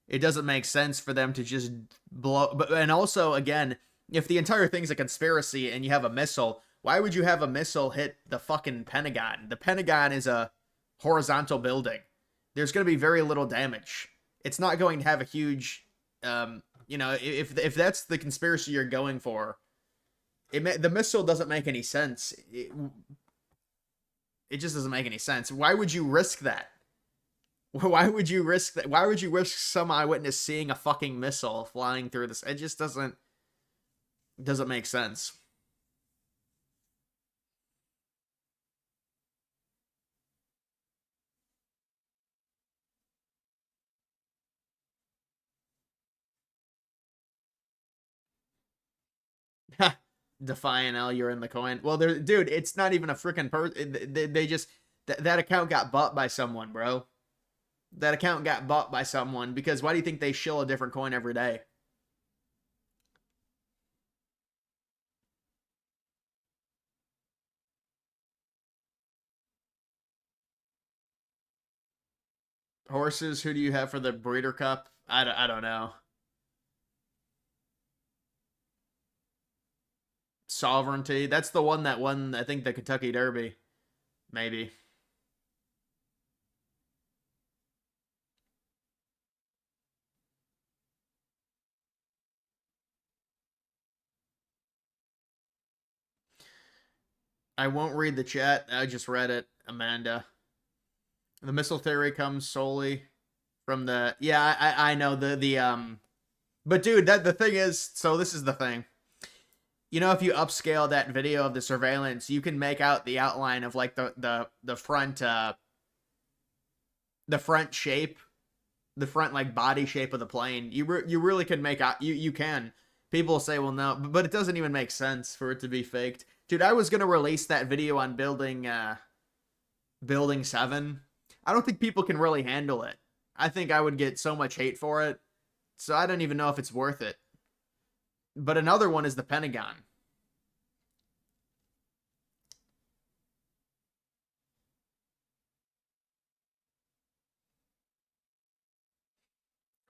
It doesn't make sense for them to just blow. But and also, again, if the entire thing's a conspiracy and you have a missile, why would you have a missile hit the fucking Pentagon? The Pentagon is a horizontal building. There's going to be very little damage. It's not going to have a huge, if that's the conspiracy you're going for, the missile doesn't make any sense. It just doesn't make any sense. Why would you risk that? Why would you risk that? Why would you risk some eyewitness seeing a fucking missile flying through this? It just doesn't make sense. Defiant L, you're in the coin. Well, dude, it's not even a freaking person. They just that account got bought by someone, bro. That account got bought by someone because why do you think they shill a different coin every day? Horses, who do you have for the Breeder Cup? I don't know. Sovereignty. That's the one that won, I think, the Kentucky Derby. Maybe. I won't read the chat. I just read it, Amanda. The missile theory comes solely from the I know the but dude, that the thing is, so this is the thing. You know, if you upscale that video of the surveillance, you can make out the outline of like the front shape, the front like body shape of the plane. You really can make out you can. People say, well, no, but it doesn't even make sense for it to be faked. Dude, I was gonna release that video on building 7. I don't think people can really handle it. I think I would get so much hate for it. So I don't even know if it's worth it. But another one is the Pentagon.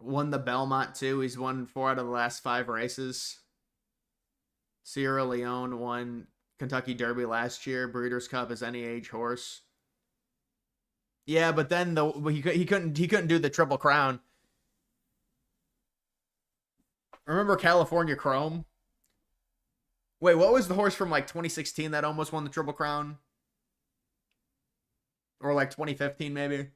Won the Belmont too. He's won 4 out of the last 5 races. Sierra Leone won Kentucky Derby last year. Breeders' Cup is any age horse. Yeah, but then he couldn't do the Triple Crown. Remember California Chrome? Wait, what was the horse from like 2016 that almost won the Triple Crown? Or like 2015 maybe?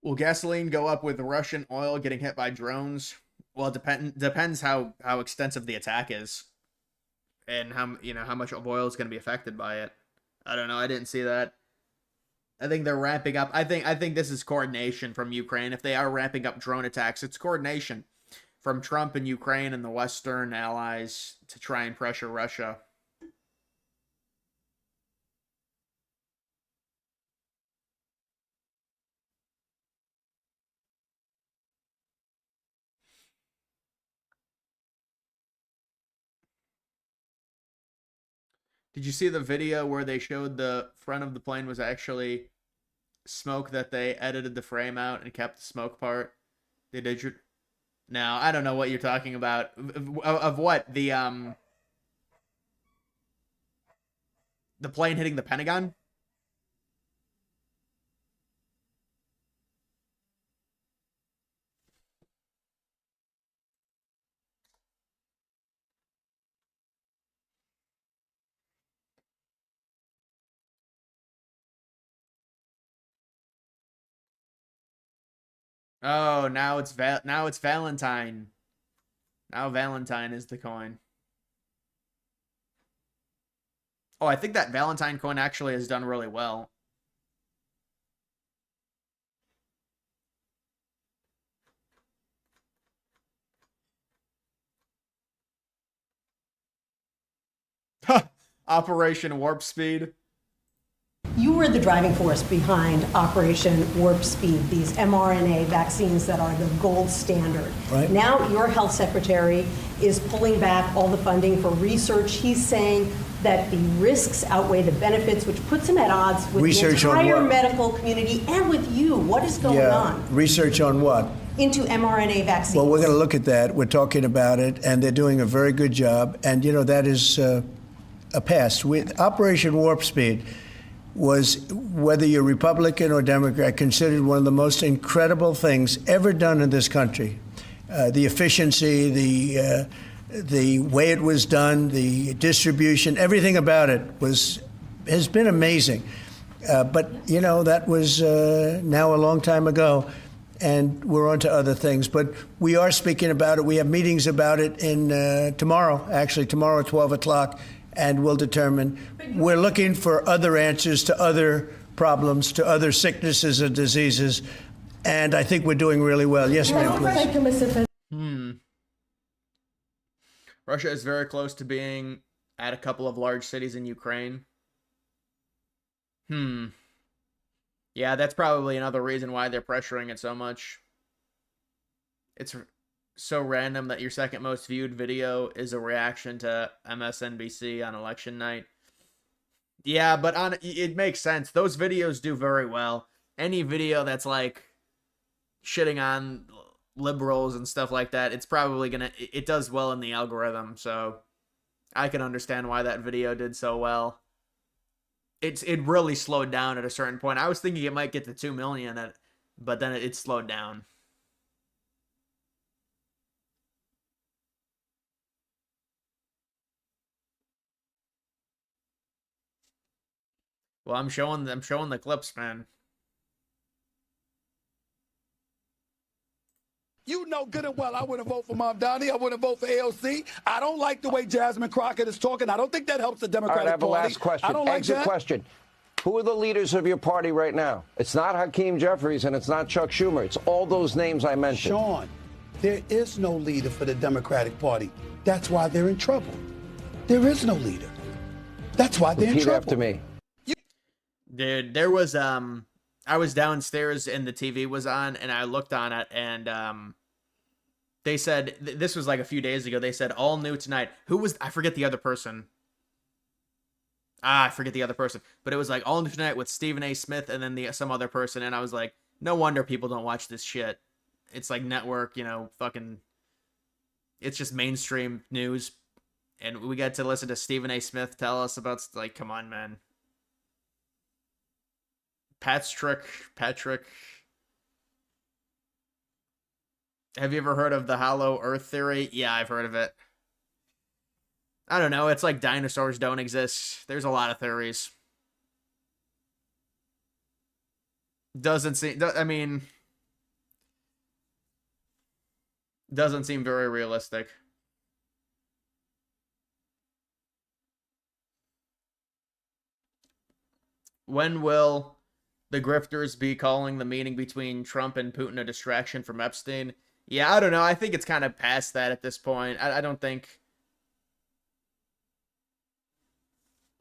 Will gasoline go up with Russian oil getting hit by drones? Well, it depends how extensive the attack is, and how much oil is going to be affected by it. I don't know. I didn't see that. I think they're ramping up. I think this is coordination from Ukraine. If they are ramping up drone attacks, it's coordination from Trump and Ukraine and the Western allies to try and pressure Russia. Did you see the video where they showed the front of the plane was actually smoke that they edited the frame out and kept the smoke part? They did. Now, I don't know what you're talking about. Of what? The plane hitting the Pentagon? Oh, now it's Valentine. Now Valentine is the coin. Oh, I think that Valentine coin actually has done really well. Operation Warp Speed. You were the driving force behind Operation Warp Speed, these mRNA vaccines that are the gold standard. Right. Now your health secretary is pulling back all the funding for research. He's saying that the risks outweigh the benefits, which puts him at odds with Research the on entire what? medical community and with you. What is going on? Research on what? Into mRNA vaccines. Well, we're going to look at that. We're talking about it, and they're doing a very good job. And, that is a past. Operation Warp Speed was, whether you're Republican or Democrat, considered one of the most incredible things ever done in this country. The efficiency, the way it was done, the distribution, everything about it has been amazing. But, that was now a long time ago, and we're on to other things. But we are speaking about it. We have meetings about it tomorrow at 12 o'clock. And we'll determine. We're looking for other answers to other problems, to other sicknesses and diseases. And I think we're doing really well. Yes, ma'am, please. Russia is very close to being at a couple of large cities in Ukraine. Yeah, that's probably another reason why they're pressuring it so much. It's so random that your second most viewed video is a reaction to MSNBC on election night. Yeah, but it makes sense. Those videos do very well. Any video that's like shitting on liberals and stuff like that, it's probably it does well in the algorithm. So I can understand why that video did so well. It really slowed down at a certain point. I was thinking it might get to 2 million, but then it slowed down. Well, I'm showing the clips, man. You know good and well I wouldn't vote for Mamdani. I wouldn't vote for AOC. I don't like the way Jasmine Crockett is talking. I don't think that helps the Democratic Party. I have a Party. last question. I don't like Exit that. question. Who are the leaders of your party right now? It's not Hakeem Jeffries and it's not Chuck Schumer. It's all those names I mentioned. Sean, there is no leader for the Democratic Party. That's why they're in trouble. There is no leader. That's why they're in Repeat trouble. after me. Dude, there was I was downstairs and the TV was on and I looked on it and They said, this was like a few days ago, they said, all new tonight. Who was, I forget the other person. I forget the other person. But it was like, all new tonight with Stephen A. Smith and then some other person. And I was like, no wonder people don't watch this shit. It's like network, fucking, it's just mainstream news. And we get to listen to Stephen A. Smith tell us about, like, come on, man. Patrick. Have you ever heard of the hollow earth theory? Yeah, I've heard of it. I don't know. It's like dinosaurs don't exist. There's a lot of theories. Doesn't seem very realistic. When will the grifters be calling the meeting between Trump and Putin a distraction from Epstein? Yeah, I don't know. I think it's kind of past that at this point. I don't think,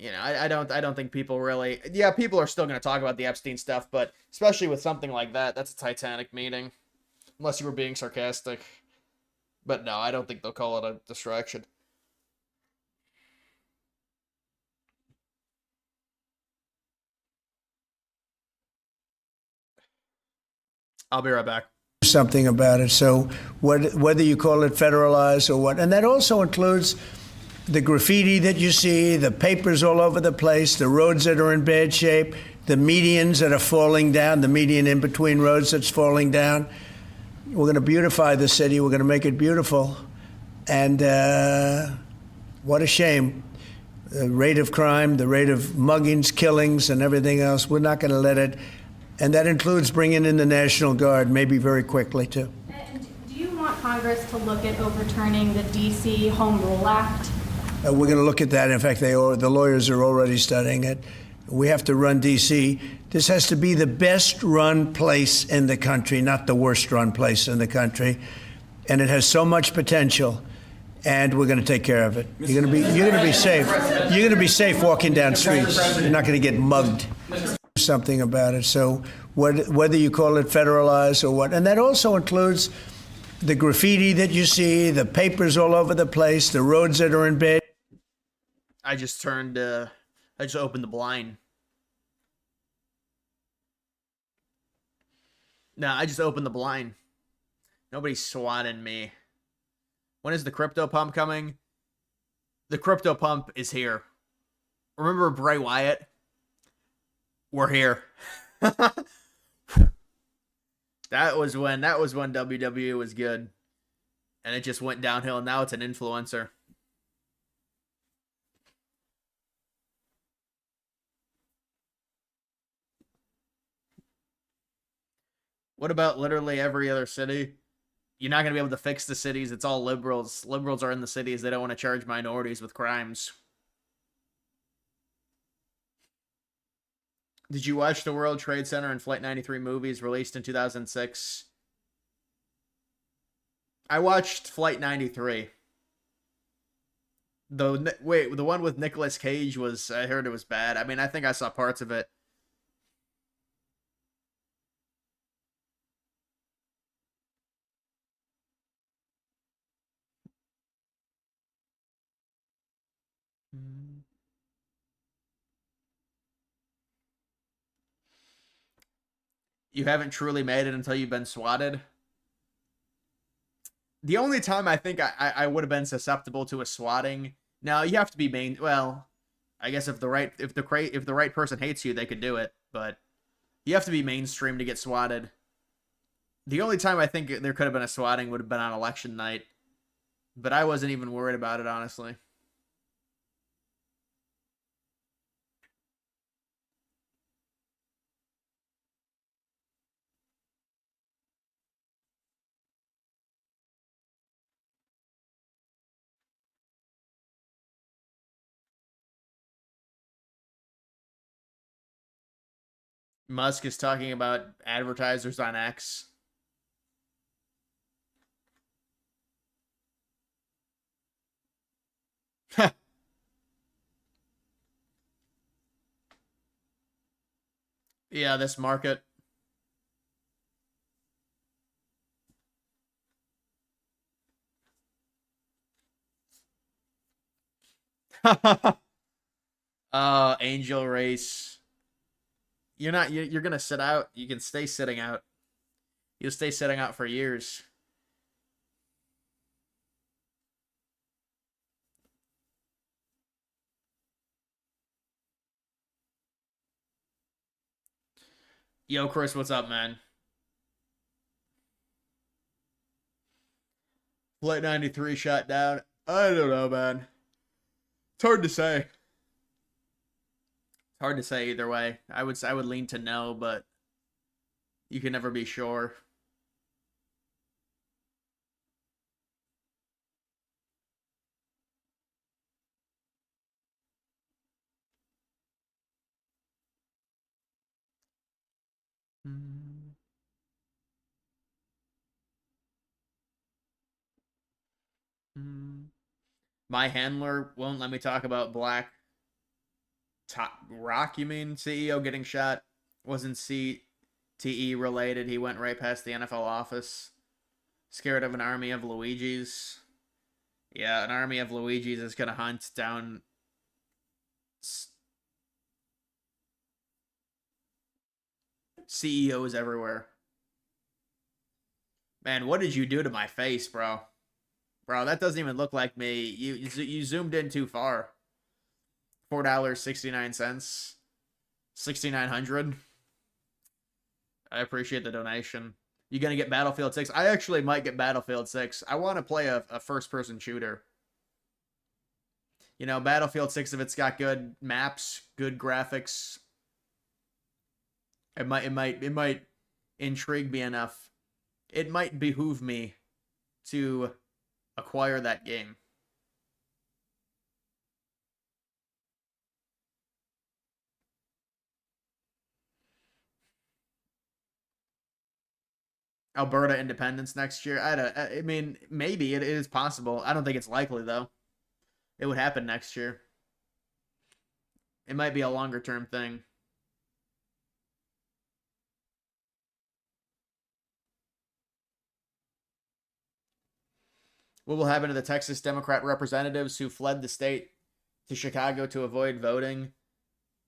I don't think people really. Yeah, people are still going to talk about the Epstein stuff, but especially with something like that, that's a Titanic meeting. Unless you were being sarcastic. But no, I don't think they'll call it a distraction. I'll be right back. Something about it. So whether you call it federalized or what, and that also includes the graffiti that you see, the papers all over the place, the roads that are in bad shape, the medians that are falling down, the median in between roads that's falling down. We're going to beautify the city. We're going to make it beautiful. And what a shame. The rate of crime, the rate of muggings, killings, and everything else, we're not going to let it. And that includes bringing in the National Guard, maybe very quickly, too. And do you want Congress to look at overturning the D.C. Home Rule Act? We're going to look at that. In fact, the lawyers are already studying it. We have to run D.C. This has to be the best-run place in the country, not the worst-run place in the country. And it has so much potential, and we're going to take care of it. You're going to be safe. You're going to be safe walking down streets. You're not going to get mugged. Something about it. So whether you call it federalized or what, and that also includes the graffiti that you see, the papers all over the place, the roads that are in bad. I just opened the blind. No, I just opened the blind. Nobody's swatting me. When is the crypto pump coming? The crypto pump is here. Remember Bray Wyatt? We're here. That was when WWE was good. And it just went downhill, and now it's an influencer. What about literally every other city? You're not going to be able to fix the cities. It's all liberals. Liberals are in the cities. They don't want to charge minorities with crimes. Did you watch the World Trade Center and Flight 93 movies released in 2006? I watched Flight 93. The one with Nicolas Cage I heard it was bad. I mean, I think I saw parts of it. You haven't truly made it until you've been swatted? The only time I think I would have been susceptible to a swatting. Now, you have to be well, I guess if the right person hates you, they could do it, but you have to be mainstream to get swatted. The only time I think there could have been a swatting would have been on election night, but I wasn't even worried about it, honestly. Musk is talking about advertisers on X. Yeah, this market. Angel race. You're gonna sit out. You can stay sitting out. You'll stay sitting out for years. Yo, Chris, what's up, man? Flight 93 shot down. I don't know, man. It's hard to say. It's hard to say either way. I would lean to no, but you can never be sure. My handler won't let me talk about Black Top Rock, you mean? CEO getting shot. Wasn't CTE related. He went right past the NFL office. Scared of an army of Luigis. Yeah, an army of Luigis is going to hunt down CEOs everywhere. Man, what did you do to my face, bro? Bro, that doesn't even look like me. You zoomed in too far. $4.69. 6,900. I appreciate the donation. You gonna get Battlefield 6? I actually might get Battlefield 6. I want to play a first-person shooter. You know, Battlefield 6, if it's got good maps, good graphics, it might intrigue me enough. It might behoove me to acquire that game. Alberta independence next year. I mean, maybe it is possible. I don't think it's likely though. It would happen next year. It might be a longer term thing. What will happen to the Texas Democrat representatives who fled the state to Chicago to avoid voting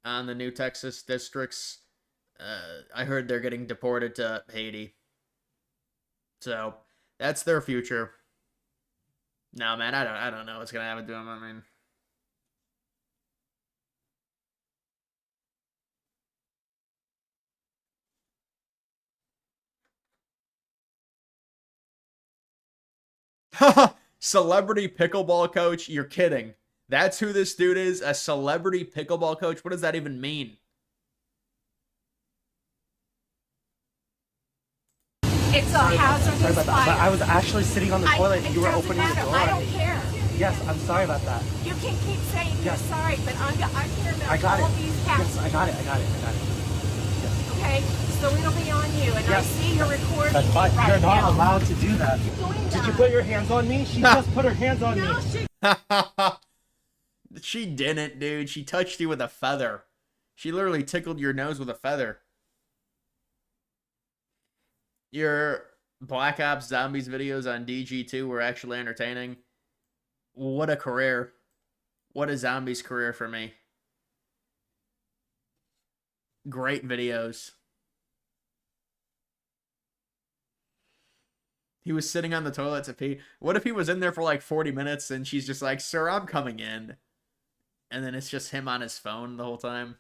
on the new Texas districts? I heard they're getting deported to Haiti. So that's their future. No, man, I don't know what's gonna happen to them. I mean, celebrity pickleball coach? You're kidding. That's who this dude is? A celebrity pickleball coach? What does that even mean? It's a hazardous fire. I was actually sitting on the toilet. You were opening the door. I don't care. Yes, I'm sorry about that. You can keep saying you're sorry, but I'm here to I got all it. these cats. Yes, I got it. Yes. Okay, so it'll be on you, and I see you're recording That's fine. right You're not now. allowed to do that. Did you put your hands on me? She just put her hands on me. She didn't, dude. She touched you with a feather. She literally tickled your nose with a feather. Your Black Ops Zombies videos on DG2 were actually entertaining. What a career. What a zombies career for me. Great videos. He was sitting on the toilet to pee. What if he was in there for like 40 minutes and she's just like, "Sir, I'm coming in." And then it's just him on his phone the whole time.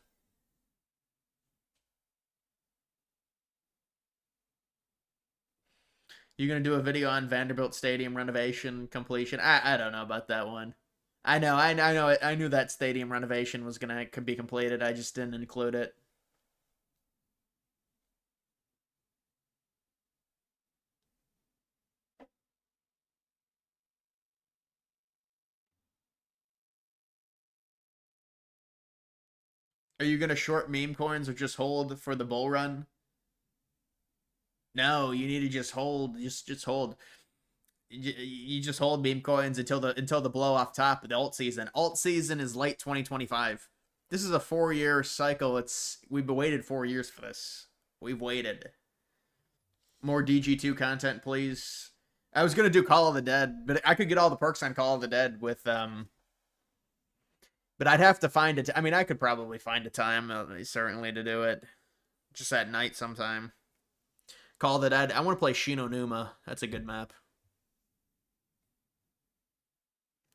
You gonna do a video on Vanderbilt Stadium renovation completion? I don't know about that one. I know. I knew that stadium renovation was gonna be completed. I just didn't include it. Are you gonna short meme coins or just hold for the bull run? No, you need to just hold. Just hold. You just hold meme coins until the blow off top of the alt season. Alt season is late 2025. This is a 4-year cycle. We've waited 4 years for this. We've waited. More DG2 content, please. I was gonna do Call of the Dead, but I could get all the perks on Call of the Dead with But I'd have to find it. I mean, I could probably find a time, certainly, to do it. Just at night sometime. Call that I want to play Shinonuma. That's a good map.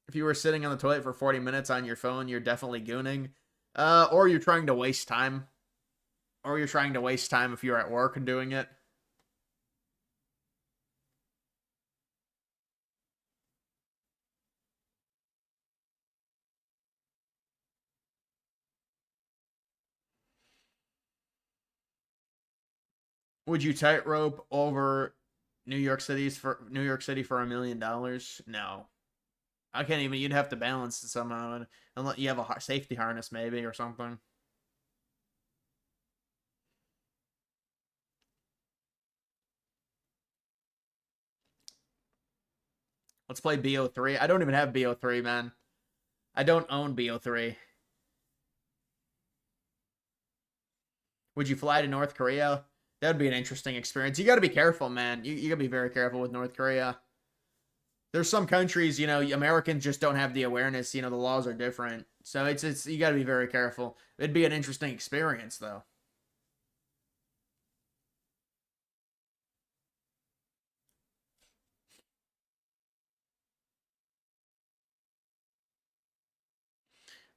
If you were sitting on the toilet for 40 minutes on your phone, you're definitely gooning. Or you're trying to waste time. Or you're trying to waste time if you're at work and doing it. Would you tightrope over New York City for $1 million? No. I can't even. You'd have to balance it somehow, unless you have a safety harness, maybe, or something. Let's play BO3. I don't even have BO3, man. I don't own BO3. Would you fly to North Korea? That would be an interesting experience. You got to be careful, man. You got to be very careful with North Korea. There's some countries, you know, Americans just don't have the awareness. You know, the laws are different. So it's you got to be very careful. It'd be an interesting experience, though.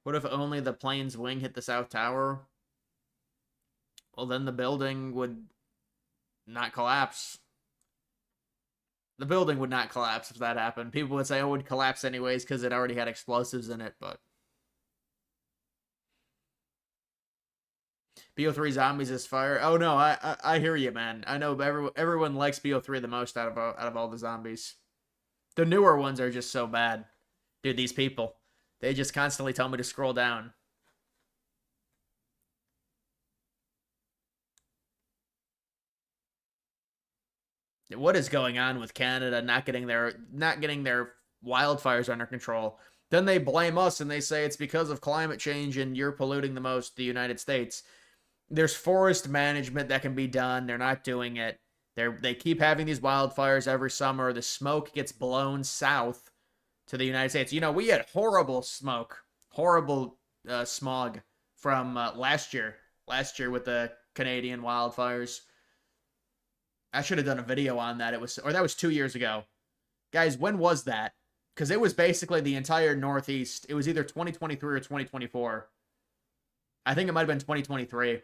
What if only the plane's wing hit the South Tower? Well, then the building would not collapse. The building would not collapse if that happened. People would say, oh, it would collapse anyways because it already had explosives in it, but... BO3 Zombies is fire. Oh, no, I hear you, man. I know everyone likes BO3 the most out of all the zombies. The newer ones are just so bad. Dude, these people. They just constantly tell me to scroll down. What is going on with Canada not getting their wildfires under control? Then they blame us and they say it's because of climate change and you're polluting the most, the United States. There's forest management that can be done. They're not doing it. They keep having these wildfires every summer. The smoke gets blown south to the United States. You know, we had horrible smoke, horrible smog from last year with the Canadian wildfires. I should have done a video on that. That was 2 years ago. Guys, when was that? Because it was basically the entire Northeast. It was either 2023 or 2024. I think it might have been 2023.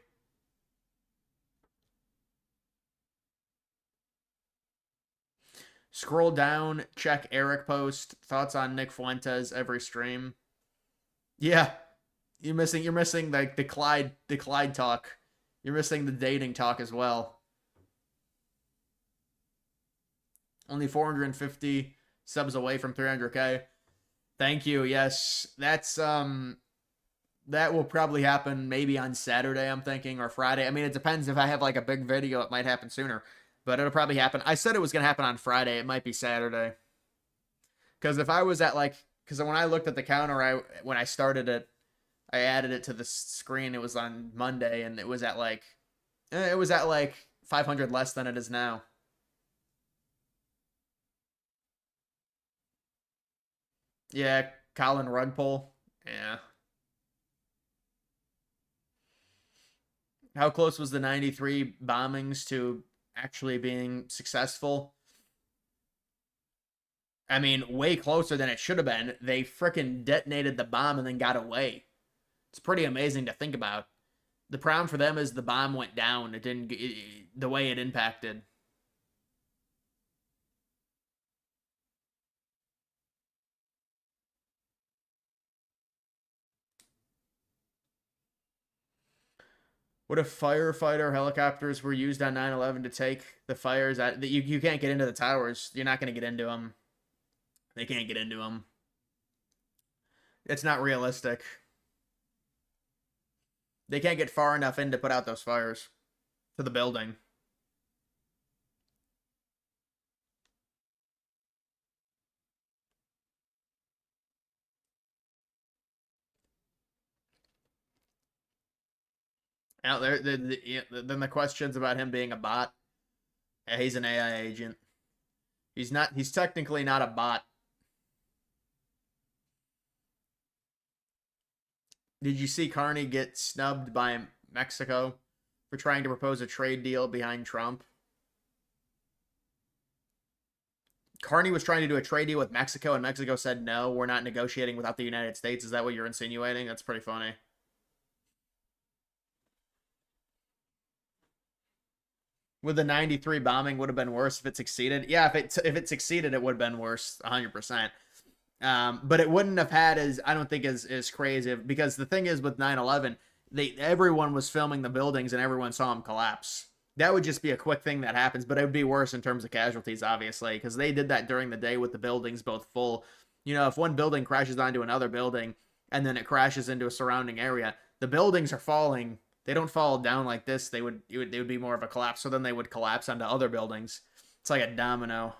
Scroll down, check Eric post. Thoughts on Nick Fuentes every stream. Yeah. You're missing like the Clyde talk. You're missing the dating talk as well. Only 450 subs away from 300K. Thank you. Yes, that's that will probably happen maybe on Saturday, I'm thinking, or Friday. I mean, it depends. If I have like a big video, it might happen sooner, but it'll probably happen. I said it was going to happen on Friday. It might be Saturday. Because if I was at because when I looked at the counter, when I started it, I added it to the screen. It was on Monday, and it was at like 500 less than it is now. Yeah, Colin Rugpole. Yeah. How close was the 93 bombings to actually being successful? I mean, way closer than it should have been. They frickin' detonated the bomb and then got away. It's pretty amazing to think about. The problem for them is the bomb went down. It didn't the way it impacted. What if firefighter helicopters were used on 9/11 to take the fires out? You can't get into the towers. You're not going to get into them. They can't get into them. It's not realistic. They can't get far enough in to put out those fires to the building. Out there, then the questions about him being a bot. Yeah, he's an AI agent. He's not. He's technically not a bot. Did you see Carney get snubbed by Mexico for trying to propose a trade deal behind Trump? Carney was trying to do a trade deal with Mexico, and Mexico said, no, we're not negotiating without the United States. Is that what you're insinuating? That's pretty funny. Would the 93 bombing would have been worse if it succeeded? Yeah, if it succeeded, it would have been worse, 100%. But it wouldn't have had I don't think as crazy, because the thing is with 9/11, everyone was filming the buildings and everyone saw them collapse. That would just be a quick thing that happens, but it would be worse in terms of casualties, obviously, because they did that during the day with the buildings both full. You know, if one building crashes onto another building and then it crashes into a surrounding area, the buildings are falling. They don't fall down like this. It would be more of a collapse. So then they would collapse onto other buildings. It's like a domino.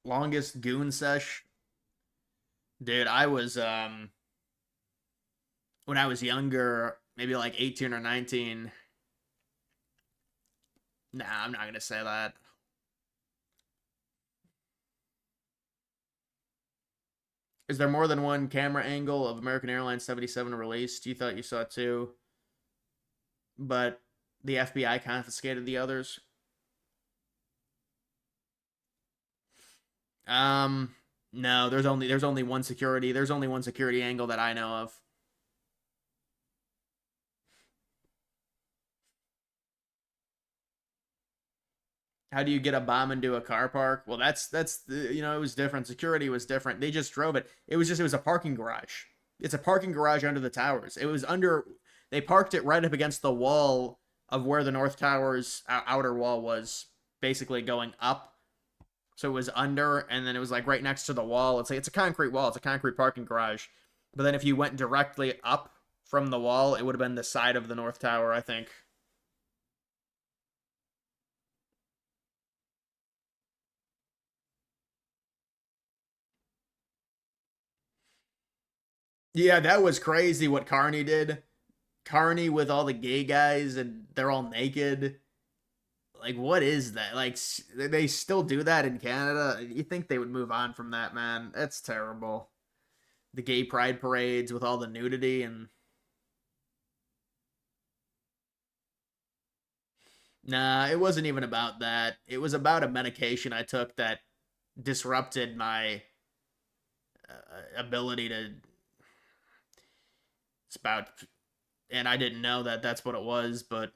Longest goon sesh? Dude, I was when I was younger, maybe like 18 or 19. Nah, I'm not gonna say that. Is there more than one camera angle of American Airlines 77 released? You thought you saw two, but the FBI confiscated the others. No, there's only one security. There's only one security angle that I know of. How do you get a bomb into a car park? Well, that's it was different. Security was different. They just drove it. It was a parking garage. It's a parking garage under the towers. They parked it right up against the wall of where the North Tower's outer wall was, basically going up. So it was under, and then it was like right next to the wall. It's a concrete wall. It's a concrete parking garage. But then if you went directly up from the wall, it would have been the side of the North Tower, I think. Yeah, that was crazy what Carney did. Carney with all the gay guys and they're all naked. Like, what is that? Like, they still do that in Canada? You think they would move on from that, man? That's terrible. The gay pride parades with all the nudity and... Nah, it wasn't even about that. It was about a medication I took that disrupted my ability to... It's about... And I didn't know that that's what it was, but...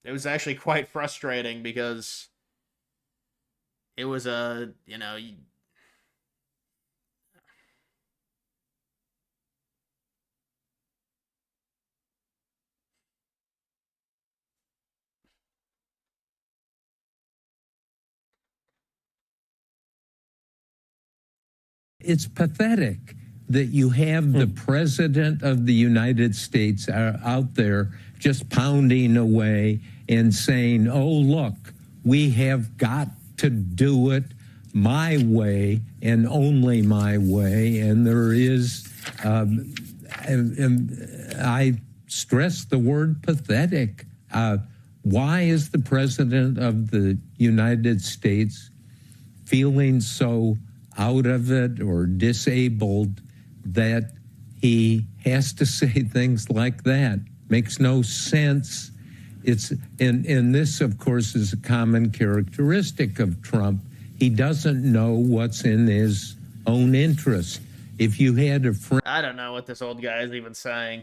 It was actually quite frustrating because it was It's pathetic that you have the President of the United States out there just pounding away and saying, oh, look, we have got to do it my way and only my way. And there is, I stress the word pathetic. Why is the President of the United States feeling so out of it or disabled that he has to say things like that? Makes no sense. And this, of course, is a common characteristic of Trump. He doesn't know what's in his own interest. If you had a friend... I don't know what this old guy is even saying.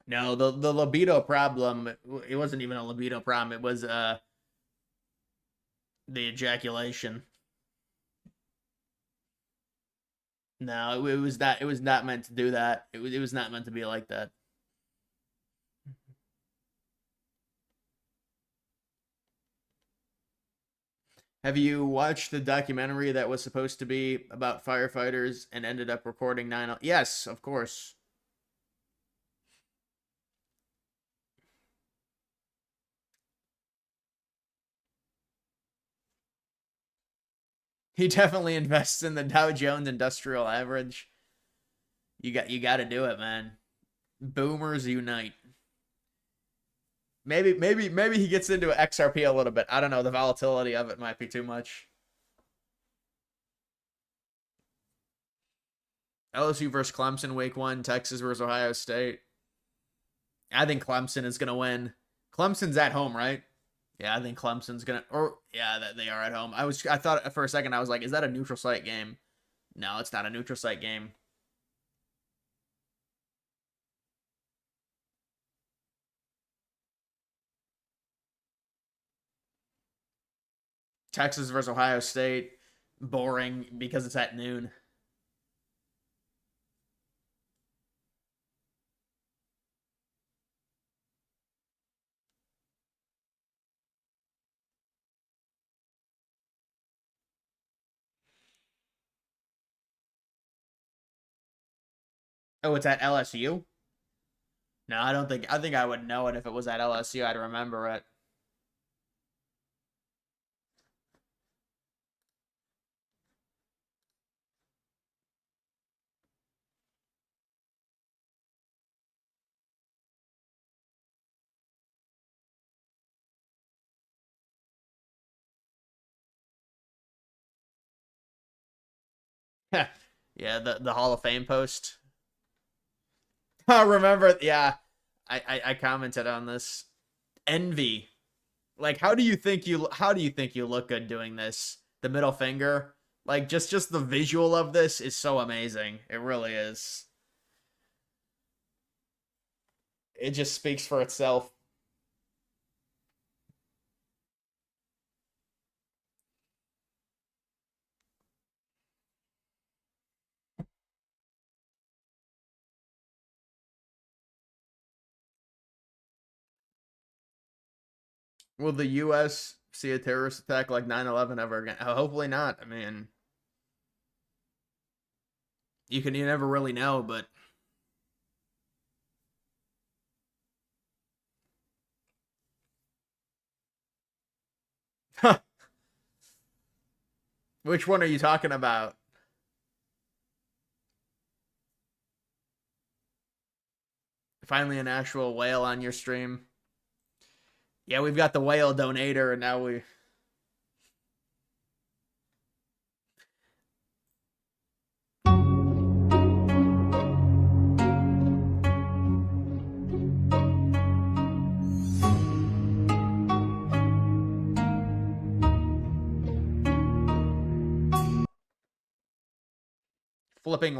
No, the libido problem, it wasn't even a libido problem. It was the ejaculation. No, it was not meant to do that. It was not meant to be like that. Have you watched the documentary that was supposed to be about firefighters and ended up recording 9/11? Yes, of course. He definitely invests in the Dow Jones Industrial Average. You got to do it, man. Boomers unite. Maybe he gets into XRP a little bit. I don't know. The volatility of it might be too much. LSU versus Clemson week 1. Texas versus Ohio State. I think Clemson is gonna win. Clemson's at home, right? Yeah, I think Clemson's gonna. Or yeah, they are at home. I thought for a second I was like, is that a neutral site game? No, it's not a neutral site game. Texas versus Ohio State. Boring because it's at noon. Oh, it's at LSU? No, I don't think. I think I would know it if it was at LSU. I'd remember it. Yeah, the Hall of Fame post. I remember. Yeah, I commented on this. Envy. Like, how do you think you look good doing this? The middle finger. Like, just the visual of this is so amazing. It really is. It just speaks for itself. Will the U.S. see a terrorist attack like 9/11 ever again? Hopefully not. I mean, you never really know, but which one are you talking about? Finally, an actual whale on your stream. Yeah, we've got the whale donator, and now we. Flipping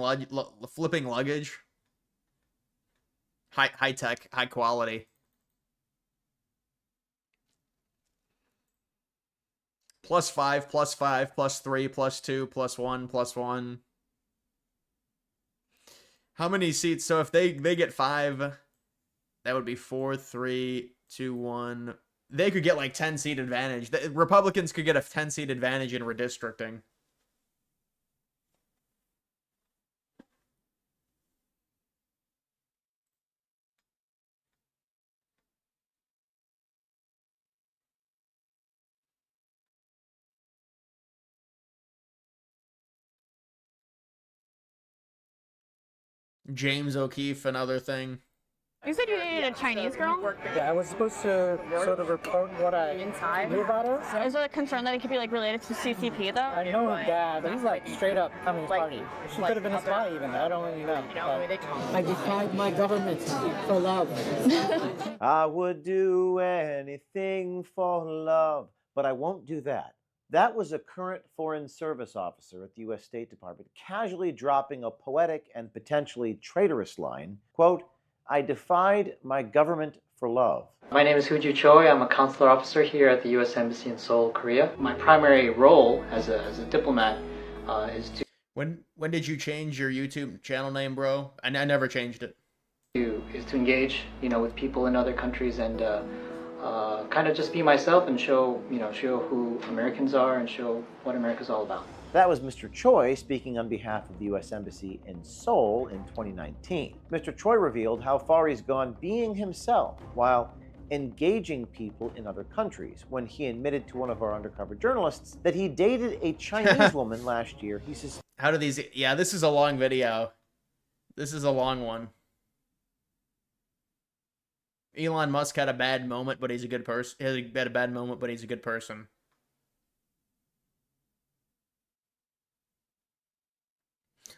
luggage. High tech, high quality. +5, +5, +3, +2, +1, +1. How many seats? So if they get 5, that would be 4, 3, 2, 1. They could get like 10-seat advantage. The Republicans could get a 10-seat advantage in redistricting. James O'Keefe, another thing. You said you dated a Chinese girl? Yeah, I was supposed to sort of report what I knew about her. Is there a concern that it could be like related to CCP though? I know her dad, but he's like straight up Communist Party. She could have been a spy even. I don't really know. I defied my government for love. I would do anything for love, but I won't do that. That was a current Foreign Service officer at the U.S. State Department casually dropping a poetic and potentially traitorous line, quote, I defied my government for love. My name is Hooju Choi. I'm a consular officer here at the U.S. Embassy in Seoul, Korea. My primary role as a diplomat is to... When did you change your YouTube channel name, bro? I never changed it. Is to engage, with people in other countries and kind of just be myself and show who Americans are and show what America's all about. That was Mr. Choi speaking on behalf of the U.S. Embassy in Seoul in 2019. Mr. Choi revealed how far he's gone being himself while engaging people in other countries. When he admitted to one of our undercover journalists that he dated a Chinese woman last year, he says, How do these... Yeah, this is a long video. This is a long one. Elon Musk had a bad moment, but he's a good person. He had a bad moment, but he's a good person.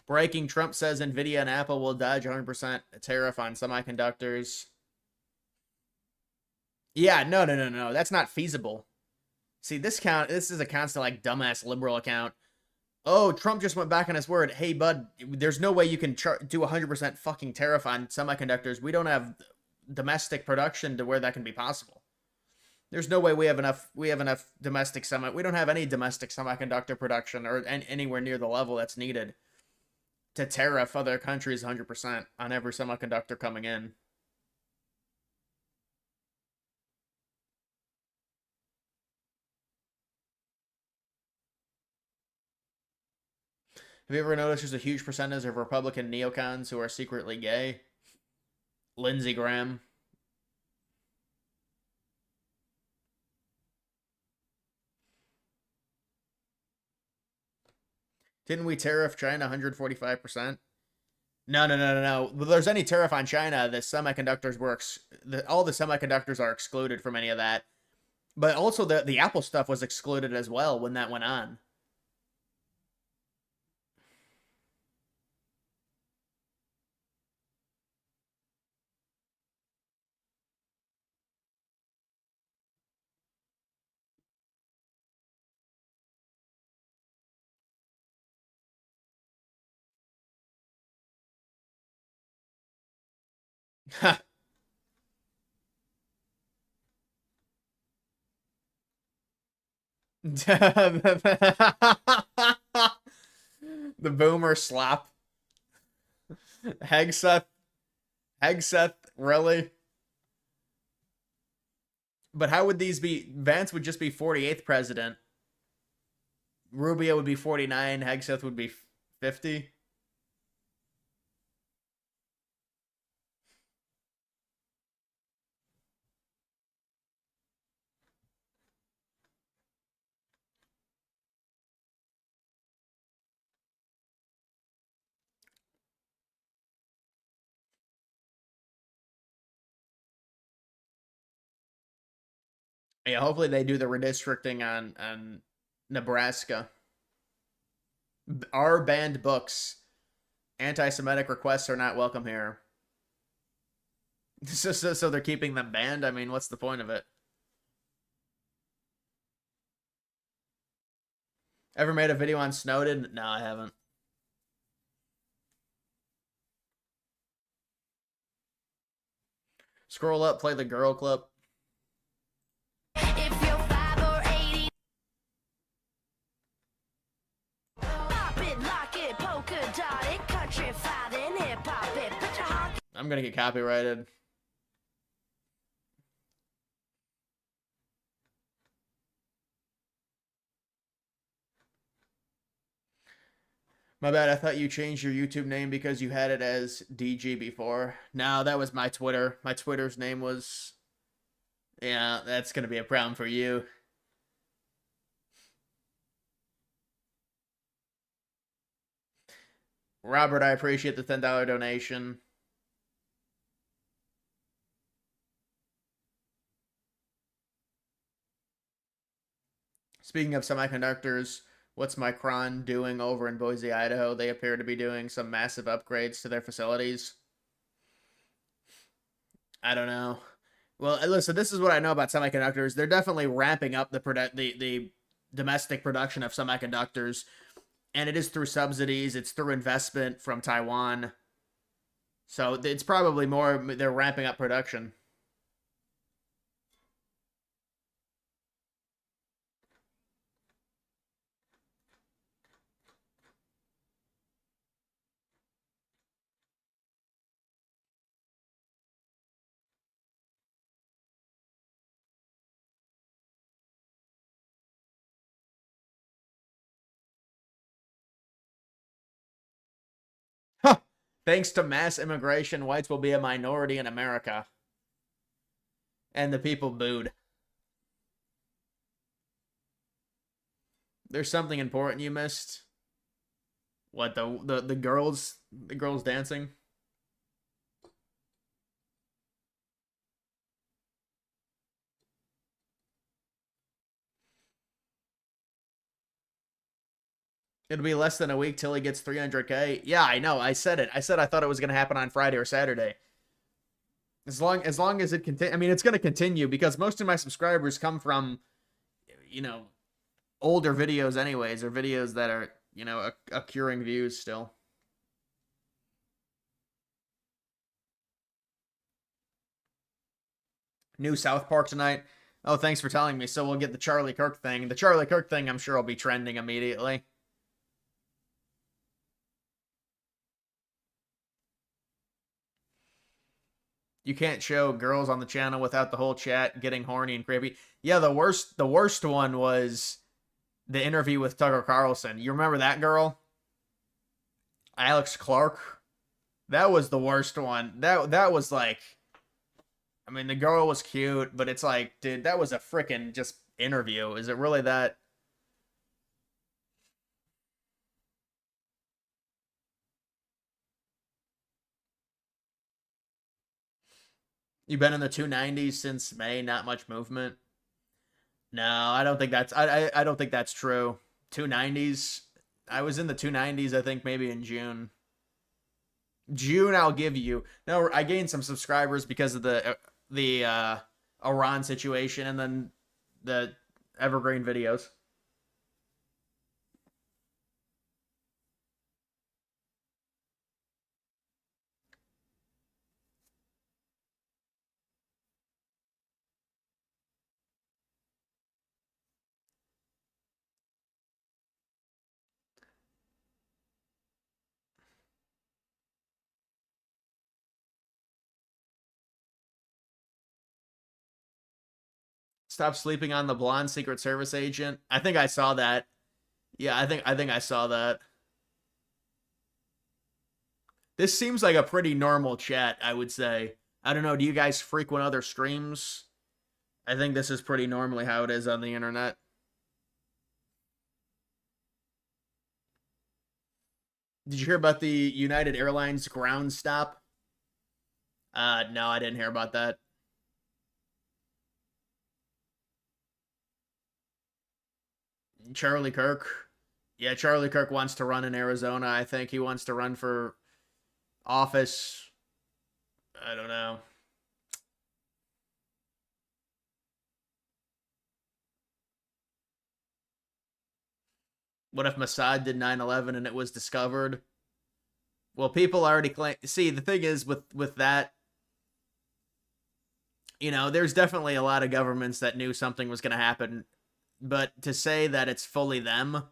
Breaking: Trump says Nvidia and Apple will dodge 100% tariff on semiconductors. Yeah, no. That's not feasible. See, this is a constant like dumbass liberal account. Oh, Trump just went back on his word. Hey, bud, there's no way you can do 100% fucking tariff on semiconductors. We don't have domestic production to where that can be possible. There's no way we have enough domestic we don't have any domestic semiconductor production or anywhere near the level that's needed to tariff other countries 100% on every semiconductor coming in. Have you ever noticed there's a huge percentage of Republican neocons who are secretly gay? Lindsey Graham. Didn't we tariff China 145%? No. If there's any tariff on China, the semiconductors all the semiconductors are excluded from any of that. But also the Apple stuff was excluded as well when that went on. The boomer slap. Hegseth, really? But how would these be? Vance would just be 48th president. Rubio would be 49. Hegseth would be 50. Yeah, hopefully they do the redistricting on Nebraska. Our banned books. Anti-Semitic requests are not welcome here. So they're keeping them banned? I mean, what's the point of it? Ever made a video on Snowden? No, I haven't. Scroll up, play the girl clip. I'm gonna get copyrighted. My bad, I thought you changed your YouTube name because you had it as DG before. No, that was my Twitter. My Twitter's name was... Yeah, that's gonna be a problem for you. Robert, I appreciate the $10 donation. Speaking of semiconductors, what's Micron doing over in Boise, Idaho? They appear to be doing some massive upgrades to their facilities. I don't know. Well, listen, this is what I know about semiconductors. They're definitely ramping up the domestic production of semiconductors, and it is through subsidies. It's through investment from Taiwan. So it's probably more they're ramping up production. Thanks to mass immigration, whites will be a minority in America. And the people booed. There's something important you missed. What, the girls dancing? It'll be less than a week till he gets 300K. Yeah, I know. I said it. I said I thought it was going to happen on Friday or Saturday. As long as it continue, I mean, it's going to continue because most of my subscribers come from, you know, older videos anyways, or videos that are, you know, accruing views still. New South Park tonight. Oh, thanks for telling me. So we'll get the Charlie Kirk thing. The Charlie Kirk thing, I'm sure, will be trending immediately. You can't show girls on the channel without the whole chat getting horny and creepy. Yeah, the worst one was the interview with Tucker Carlson. You remember that girl? Alex Clark? That was the worst one. That was like, I mean, the girl was cute, but it's like, dude, that was a freaking just interview. Is it really that? You've been in the 290s since May, not much movement. No, I don't think that's I don't think that's true. 290s. I was in the 290s, I think maybe in June. June I'll give you. No, I gained some subscribers because of the Iran situation and then the evergreen videos. Stop sleeping on the blonde Secret Service agent. I think I saw that. Yeah, I think I saw that. This seems like a pretty normal chat, I would say. I don't know, do you guys frequent other streams? I think this is pretty normally how it is on the internet. Did you hear about the United Airlines ground stop? No, I didn't hear about that. Charlie Kirk. Yeah, Charlie Kirk wants to run in Arizona. I think he wants to run for office. I don't know. What if Mossad did 9/11 and it was discovered? Well, people already claim. See, the thing is with that, you know, there's definitely a lot of governments that knew something was going to happen, but to say that it's fully them,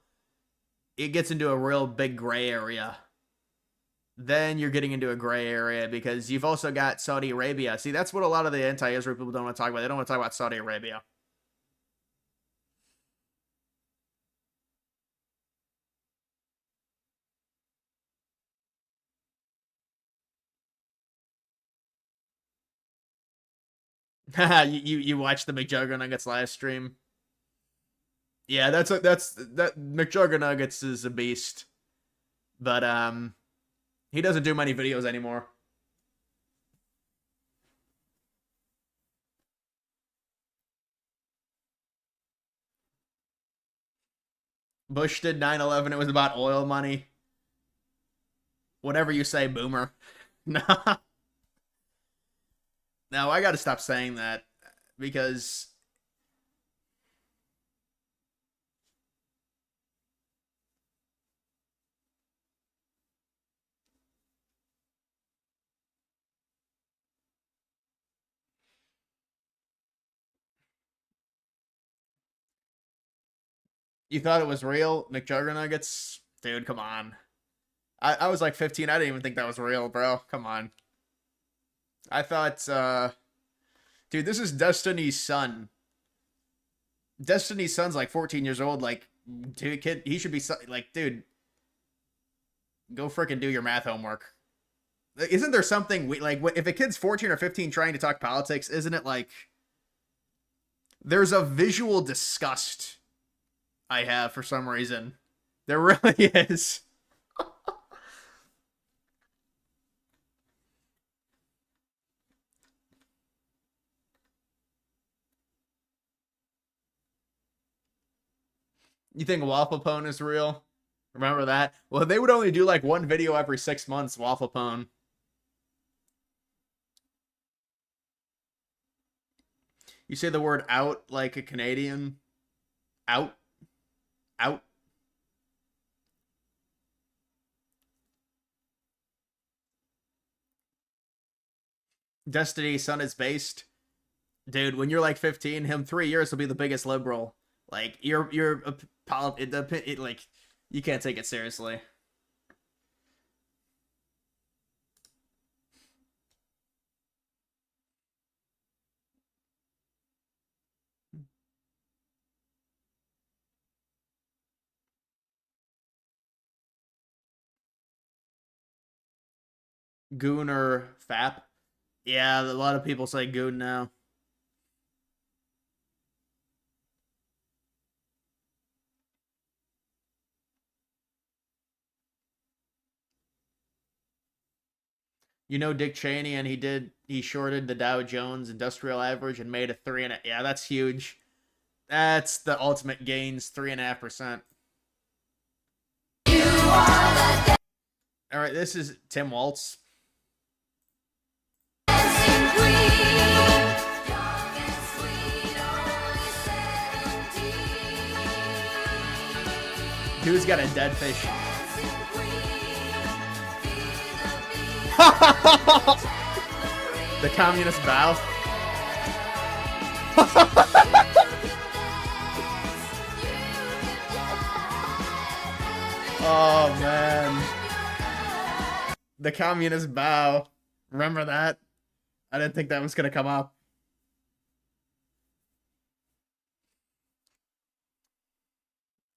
it gets into a real big gray area. Then you're getting into a gray area because you've also got Saudi Arabia. See, that's what a lot of the anti-Israel people don't want to talk about. They don't want to talk about Saudi Arabia. you watch the McJuggernuggets live stream. Yeah, that McJuggernuggets is a beast, but he doesn't do many videos anymore. Bush did 9/11. It was about oil money. Whatever you say, boomer. No, no, I got to stop saying that because you thought it was real, McJuggernuggets? Dude, come on. I was like 15. I didn't even think that was real, bro. Come on. I thought, dude, this is Destiny's son. Destiny's son's like 14 years old. Like, dude, kid, he should be like, dude, go freaking do your math homework. Isn't there something like if a kid's 14 or 15 trying to talk politics, isn't it like there's a visual disgust I have for some reason. There really is. You think Wafflepone is real? Remember that? Well, they would only do like one video every 6 months, Waffle Pone. You say the word out like a Canadian. Out. Out. Destiny Son is based. Dude, when you're like 15, him 3 years will be the biggest liberal. Like, like, you can't take it seriously. Goon or Fap? Yeah, a lot of people say goon now. You know Dick Cheney, and he shorted the Dow Jones Industrial Average and made a 3.5. Yeah, that's huge. That's the ultimate gains, 3.5%. All right, this is Tim Waltz. Dude's got a dead fish. The communist bow. Oh man. The communist bow. Remember that? I didn't think that was gonna come up.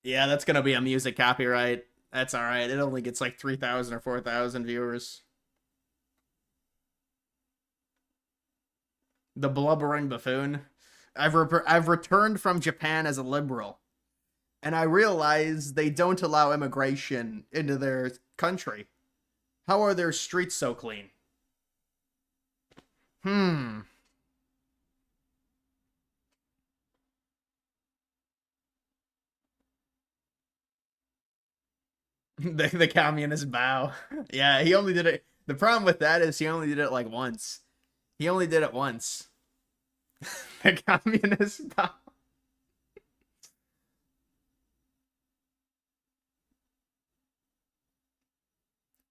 Yeah, that's gonna be a music copyright. That's alright. It only gets like 3,000 or 4,000 viewers. The blubbering buffoon. I've returned from Japan as a liberal, and I realize they don't allow immigration into their country. How are their streets so clean? The communist bow. Yeah, he only did it. The problem with that is he only did it like once. He only did it once. The communist bow.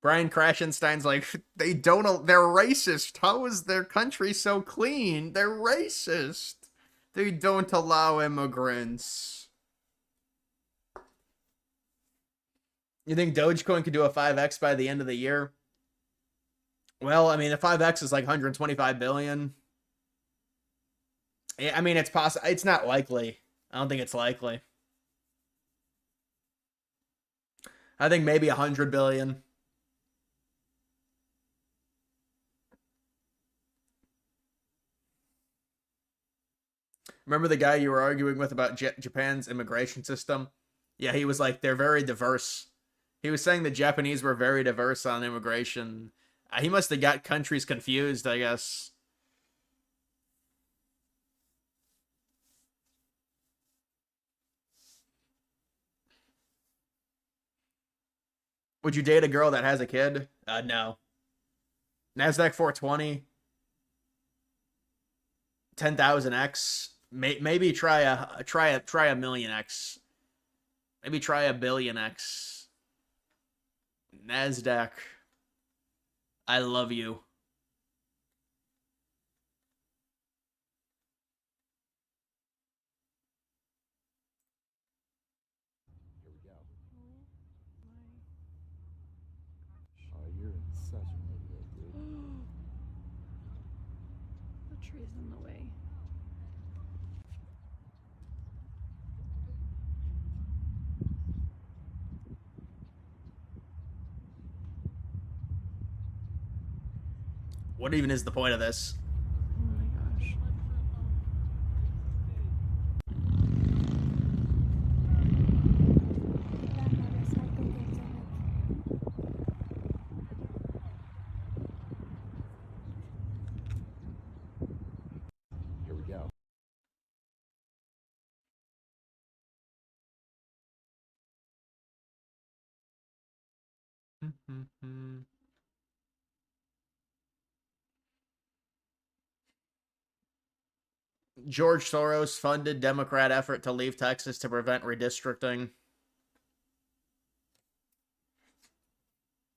Brian Krashenstein's like, they're racist. How is their country so clean? They're racist. They don't allow immigrants. You think Dogecoin could do a 5x by the end of the year? Well, I mean, the 5x is like 125 billion. Yeah, I mean, it's possible. It's not likely. I don't think it's likely. I think maybe 100 billion. Remember the guy you were arguing with about Japan's immigration system? Yeah, he was like, they're very diverse. He was saying the Japanese were very diverse on immigration. He must have got countries confused, I guess. Would you date a girl that has a kid? No. NASDAQ 420. 10,000x. Maybe try a million x. Maybe try a billion x. NASDAQ. I love you. Here we go. Oh, you're in such a mood, dude. The tree's in the way. What even is the point of this? George Soros funded Democrat effort to leave Texas to prevent redistricting.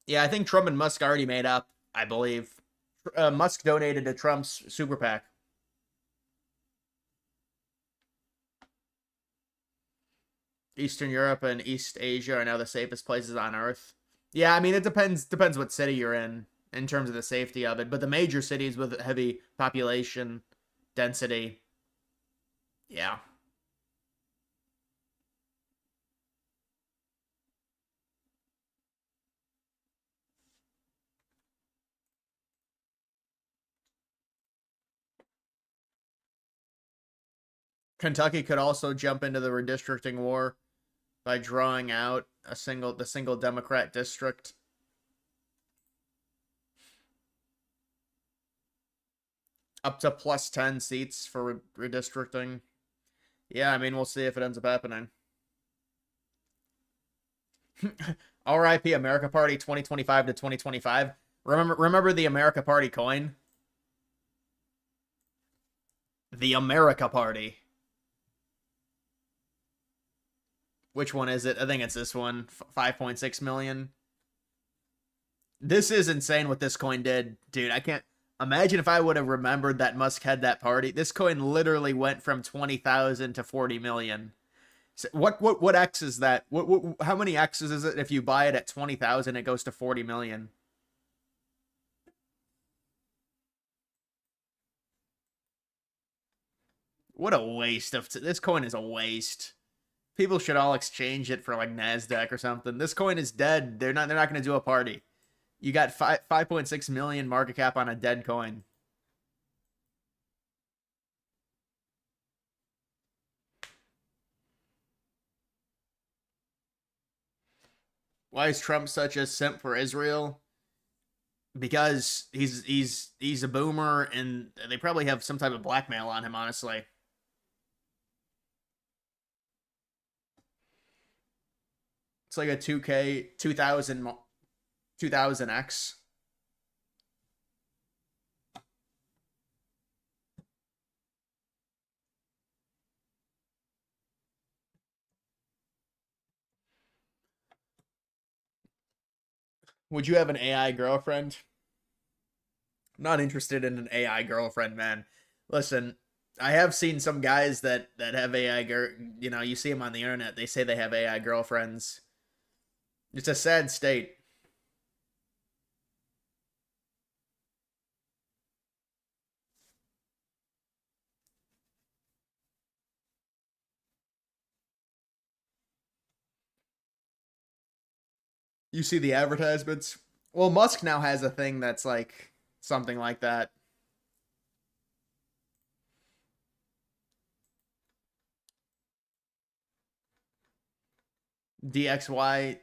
Yeah, I think Trump and Musk already made up, I believe. Musk donated to Trump's super PAC. Eastern Europe and East Asia are now the safest places on Earth. Yeah, I mean, it depends what city you're in terms of the safety of it. But the major cities with heavy population density, yeah. Kentucky could also jump into the redistricting war by drawing out the single Democrat district. Up to plus 10 seats for redistricting. Yeah, I mean, we'll see if it ends up happening. RIP America Party 2025 to 2025. Remember the America Party coin? The America Party. Which one is it? I think it's this one. 5.6 million. This is insane what this coin did. Dude, I can't imagine if I would have remembered that Musk had that party. This coin literally went from 20,000 to 40 million. So what X is that? How many X's is it if you buy it at 20,000 it goes to 40 million? What a waste of this coin is a waste. People should all exchange it for like NASDAQ or something. This coin is dead. They're not going to do a party. You got 5.6 million market cap on a dead coin. Why is Trump such a simp for Israel? Because he's a boomer and they probably have some type of blackmail on him, honestly. It's like a 2K 2000X. Would you have an AI girlfriend? I'm not interested in an AI girlfriend, man. Listen, I have seen some guys that have AI you see them on the internet. They say they have AI girlfriends. It's a sad state. You see the advertisements? Well, Musk now has a thing that's like something like that. DXY,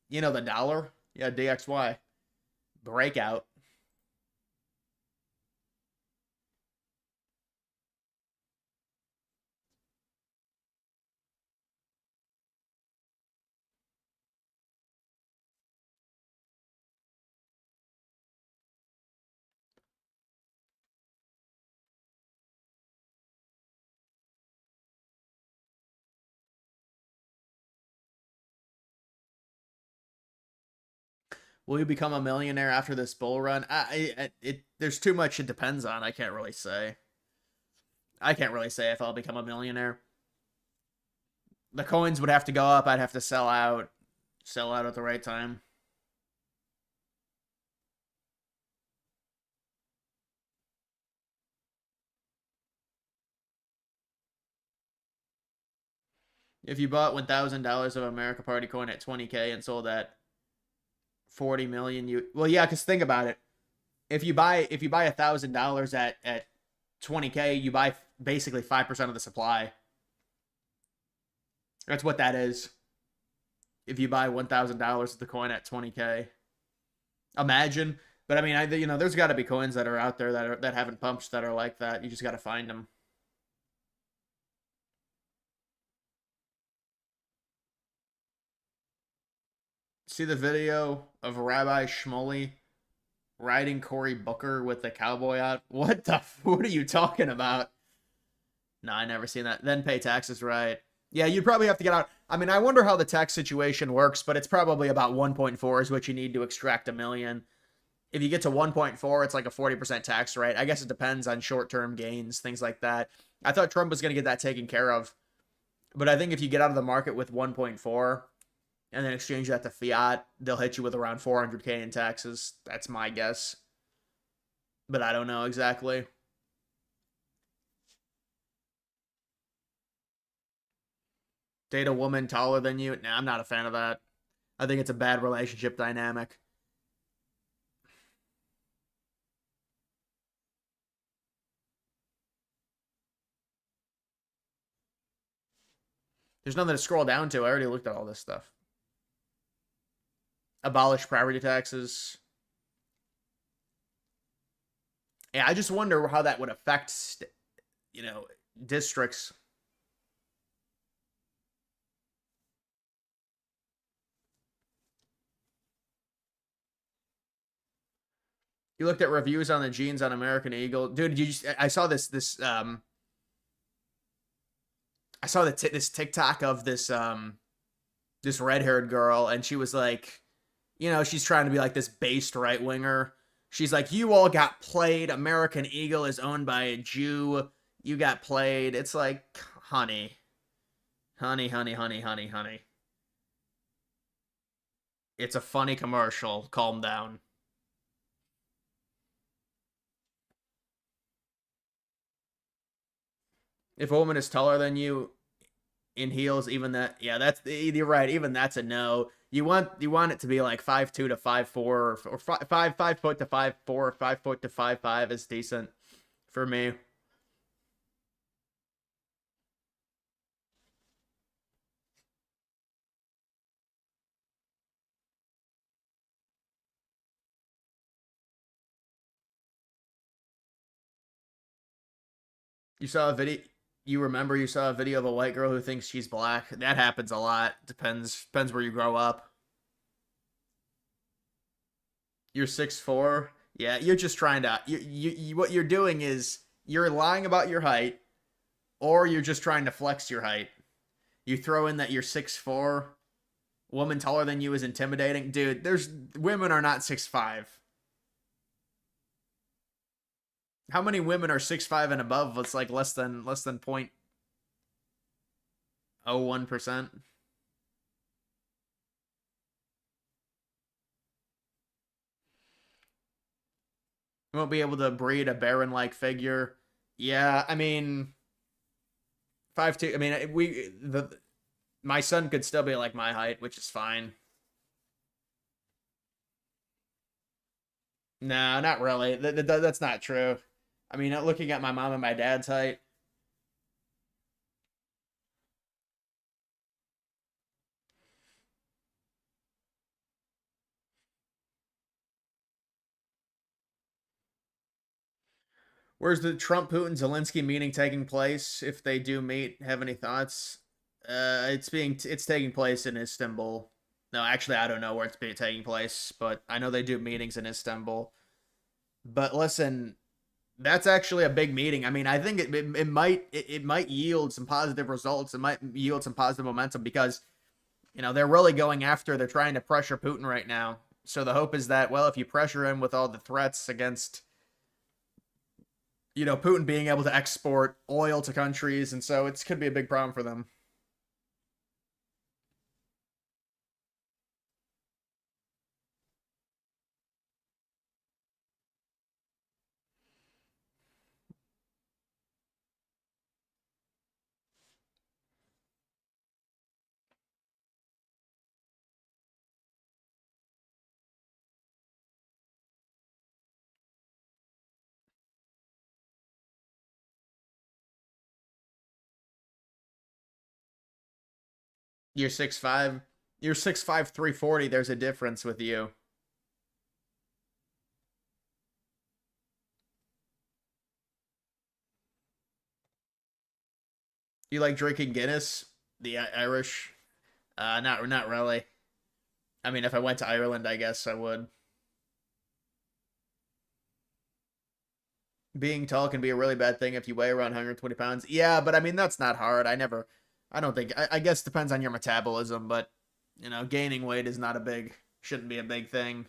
you know the dollar? Yeah, DXY. Breakout. Will you become a millionaire after this bull run? There's too much it depends on. I can't really say. I can't really say if I'll become a millionaire. The coins would have to go up. I'd have to sell out at the right time. If you bought $1,000 of America Party coin at 20K and sold at 40 million, well, yeah, because think about it. If you buy $1,000 at 20K, you buy basically 5% of the supply. That's what that is. If you buy $1,000 of the coin at 20K, imagine. But I mean, there's got to be coins that are out there that haven't pumped that are like that. You just got to find them. See the video of Rabbi Shmuley riding Cory Booker with the cowboy out? What are you talking about? No, I never seen that. Then pay taxes, right? Yeah, you'd probably have to get out. I mean, I wonder how the tax situation works, but it's probably about 1.4 is what you need to extract $1 million. If you get to 1.4, it's like a 40% tax rate. I guess it depends on short-term gains, things like that. I thought Trump was going to get that taken care of. But I think if you get out of the market with 1.4 and then exchange that to fiat, they'll hit you with around 400K in taxes. That's my guess. But I don't know exactly. Date a woman taller than you? Nah, I'm not a fan of that. I think it's a bad relationship dynamic. There's nothing to scroll down to. I already looked at all this stuff. Abolish property taxes. Yeah, I just wonder how that would affect, districts. You looked at reviews on the jeans on American Eagle, dude. I saw this this TikTok of this this red-haired girl, and she was like, she's trying to be like this based right winger. She's like, you all got played. American Eagle is owned by a Jew. You got played. It's like, honey. It's a funny commercial. Calm down. If a woman is taller than you in heels, even that, yeah, you're right. Even that's a no. You want it to be like 5'2" to 5'4", or 5 foot to 5'4", or 5 foot to 5'5" is decent for me. You saw a video. You remember you saw a video of a white girl who thinks she's black. That happens a lot. Depends where you grow up. You're 6'4". Yeah, you're just trying to. What you're doing is you're lying about your height, or you're just trying to flex your height. You throw in that you're 6'4". Woman taller than you is intimidating, dude. There's women are not 6'5". How many women are 6'5" and above? It's like less than 0.01%. You won't be able to breed a Baron-like figure. Yeah, I mean, 5'2". I mean, my son could still be like my height, which is fine. No, not really. That's not true. I mean, looking at my mom and my dad's height. Where's the Trump Putin Zelensky meeting taking place? If they do meet, have any thoughts? It's taking place in Istanbul. No, actually, I don't know where it's taking place, but I know they do meetings in Istanbul. But listen, that's actually a big meeting. I mean, I think it might yield some positive results. It might yield some positive momentum because they're really going after. They're trying to pressure Putin right now. So the hope is that, well, if you pressure him with all the threats against Putin being able to export oil to countries, and so it could be a big problem for them. You're 6'5". You're 6'5", 340. There's a difference with you. You like drinking Guinness? The Irish? Not really. I mean, if I went to Ireland, I guess I would. Being tall can be a really bad thing if you weigh around 120 pounds. Yeah, but I mean, that's not hard. I don't think, I guess it depends on your metabolism, but, you know, gaining weight is not a big, shouldn't be a big thing.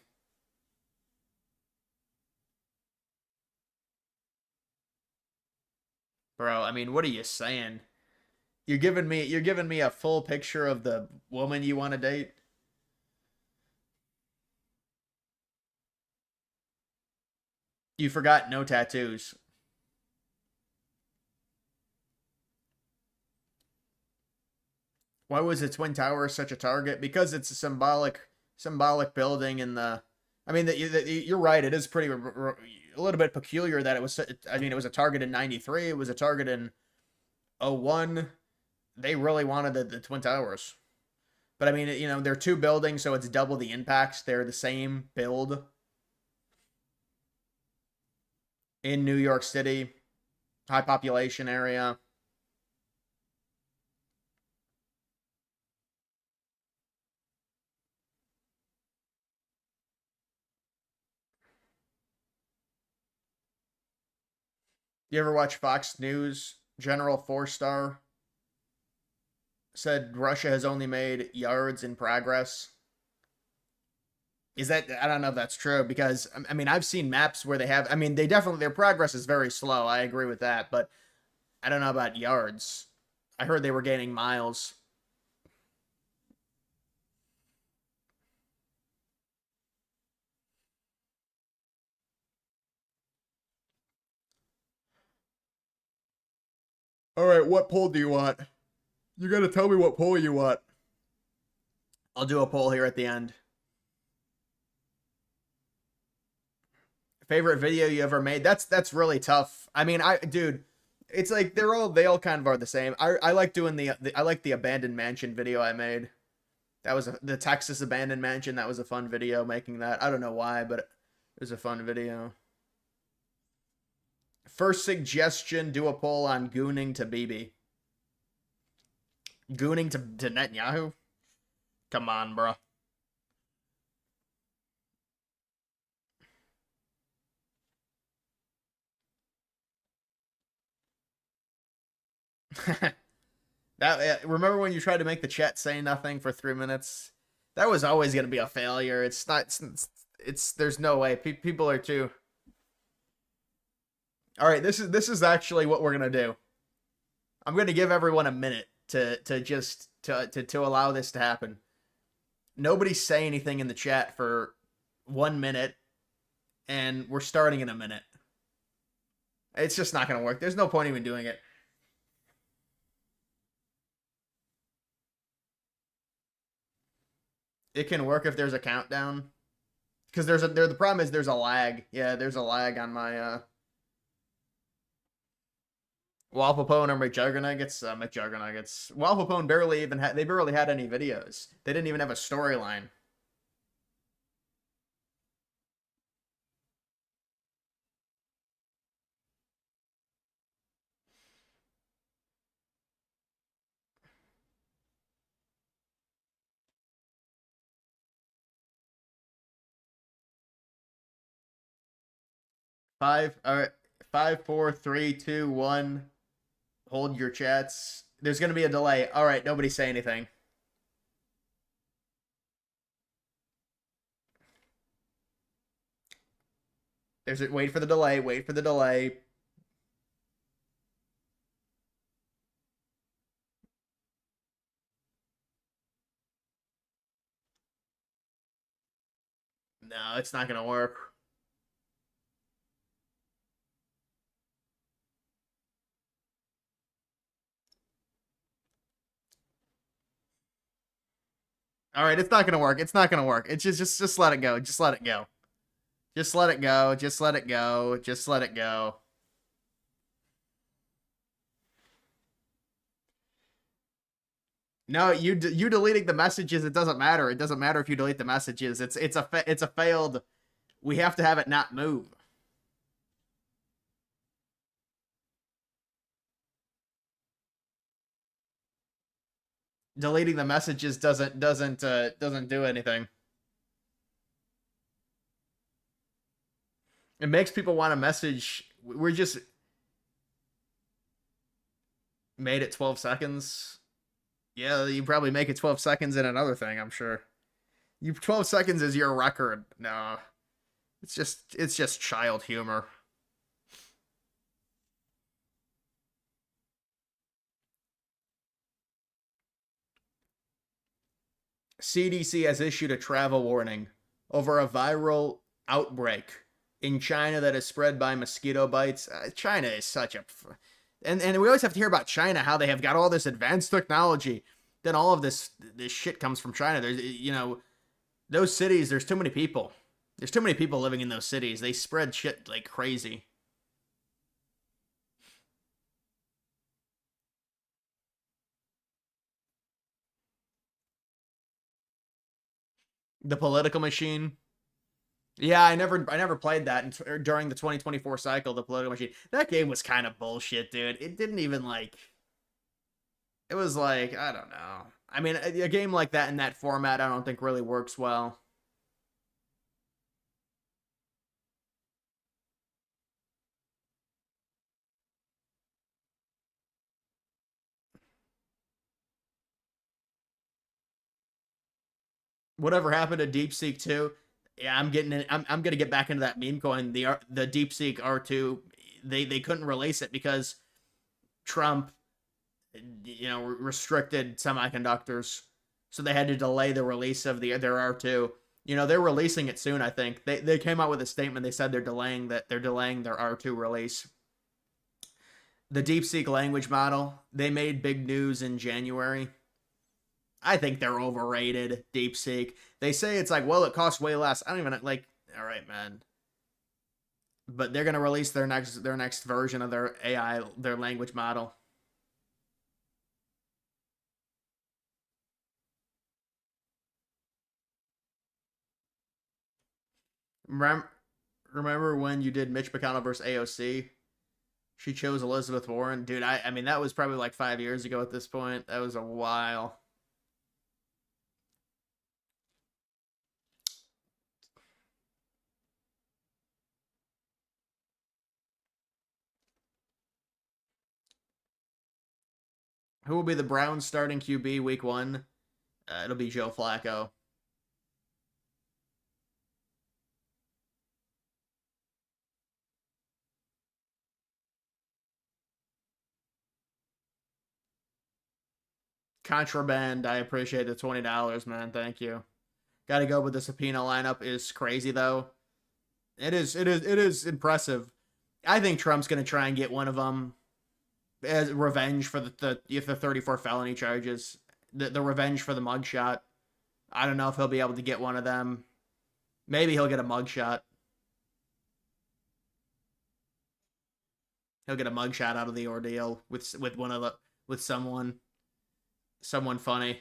Bro, I mean, what are you saying? You're giving me a full picture of the woman you want to date? You forgot no tattoos. Why was the Twin Towers such a target? Because it's a symbolic building in the. I mean, you're right. It is pretty a little bit peculiar that it was. I mean, it was a target in '93. It was a target in '01. They really wanted the Twin Towers, but I mean, you know, they're two buildings, so it's double the impacts. They're the same build in New York City, high population area. You ever watch Fox News? General Four-Star said Russia has only made yards in progress. Is that, I don't know if that's true, because I mean, I've seen maps where they have, I mean, they definitely, their progress is very slow. I agree with that, but I don't know about yards. I heard they were gaining miles. All right, what poll do you want? You gotta tell me what poll you want. I'll do a poll here at the end. Favorite video you ever made? That's really tough. I mean, dude, it's like they all kind of are the same. I like doing I like the abandoned mansion video I made. That was the Texas abandoned mansion. That was a fun video making that. I don't know why, but it was a fun video. First suggestion, do a poll on gooning to Bibi. Gooning to Netanyahu? Come on, bro. Remember when you tried to make the chat say nothing for 3 minutes? That was always going to be a failure. It's not. There's no way. People are too. All right, this is actually what we're gonna do. I'm gonna give everyone a minute to allow this to happen. Nobody say anything in the chat for 1 minute, and we're starting in a minute. It's just not gonna work. There's no point even doing it. It can work if there's a countdown, because the problem is there's a lag. Yeah, there's a lag on my Wafflepone or McJuggernuggets? McJuggernuggets. Wafflepone barely even had, they barely had any videos. They didn't even have a storyline. All right, 5, 4, 3, 2, 1. Hold your chats. There's gonna be a delay. All right, nobody say anything. Wait for the delay. Wait for the delay. No, it's not gonna work. All right, it's not gonna work. It's not gonna work. It's just let it go. Just let it go. Just let it go. Just let it go. Just let it go. No, you deleting the messages. It doesn't matter. It doesn't matter if you delete the messages. It's a failed. We have to have it not move. Deleting the messages doesn't do anything. It makes people want to message. We're just made it 12 seconds. Yeah, you probably make it 12 seconds in another thing, I'm sure. 12 seconds is your record. No. It's just child humor. CDC has issued a travel warning over a viral outbreak in China that is spread by mosquito bites. China is such a and we always have to hear about China, how they have got all this advanced technology. Then all of this shit comes from China. There's those cities, there's too many people. There's too many people living in those cities. They spread shit like crazy. The political machine. Yeah, I never played that during the 2024 cycle. The political machine. That game was kind of bullshit, dude. It didn't even like. It was like, I don't know. I mean, a game like that in that format, I don't think really works well. Whatever happened to DeepSeek 2? Yeah, I'm getting it. I'm gonna get back into that meme coin. The DeepSeek R2, they couldn't release it because Trump, restricted semiconductors, so they had to delay the release of their R2. They're releasing it soon. I think they came out with a statement. They said they're delaying their R2 release. The DeepSeek language model, they made big news in January. I think they're overrated, DeepSeek. They say it's like, well, it costs way less. I don't even like. All right, man. But they're gonna release their next version of their AI, their language model. Remember when you did Mitch McConnell versus AOC? She chose Elizabeth Warren. Dude, I mean, that was probably like 5 years ago at this point. That was a while. Who will be the Browns starting QB week 1? It'll be Joe Flacco. Contraband, I appreciate the $20, man. Thank you. Got to go with the subpoena lineup is crazy though. It is impressive. I think Trump's going to try and get one of them as revenge for the 34 felony charges. The revenge for the mugshot. I don't know if he'll be able to get one of them. Maybe he'll get a mugshot. He'll get a mugshot out of the ordeal with someone funny.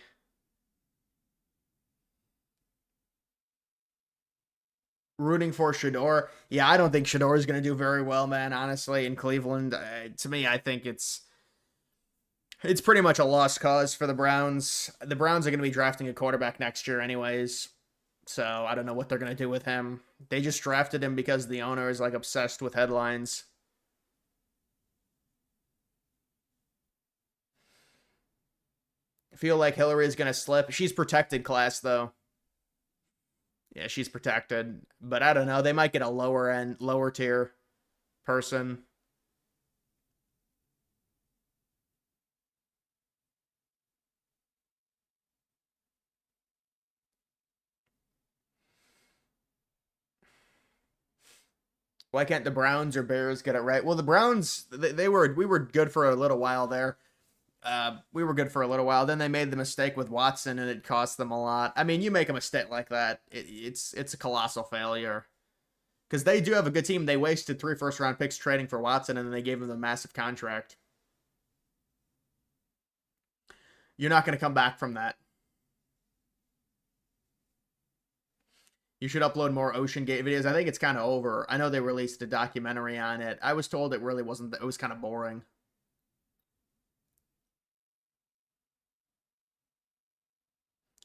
Rooting for Shador. Yeah, I don't think Shador is going to do very well, man. Honestly, in Cleveland, to me, I think it's pretty much a lost cause for the Browns. The Browns are going to be drafting a quarterback next year, anyways. So I don't know what they're going to do with him. They just drafted him because the owner is like obsessed with headlines. I feel like Hillary is going to slip. She's protected class, though. Yeah, she's protected. But I don't know. They might get a lower tier person. Why can't the Browns or Bears get it right? Well, the Browns, we were good for a little while there. We were good for a little while. Then they made the mistake with Watson, and it cost them a lot. I mean, you make a mistake like that, it's a colossal failure. Because they do have a good team. They wasted 3 first-round picks trading for Watson, and then they gave him a massive contract. You're not going to come back from that. You should upload more Ocean Gate videos. I think it's kind of over. I know they released a documentary on it. I was told it really wasn't. It was kind of boring.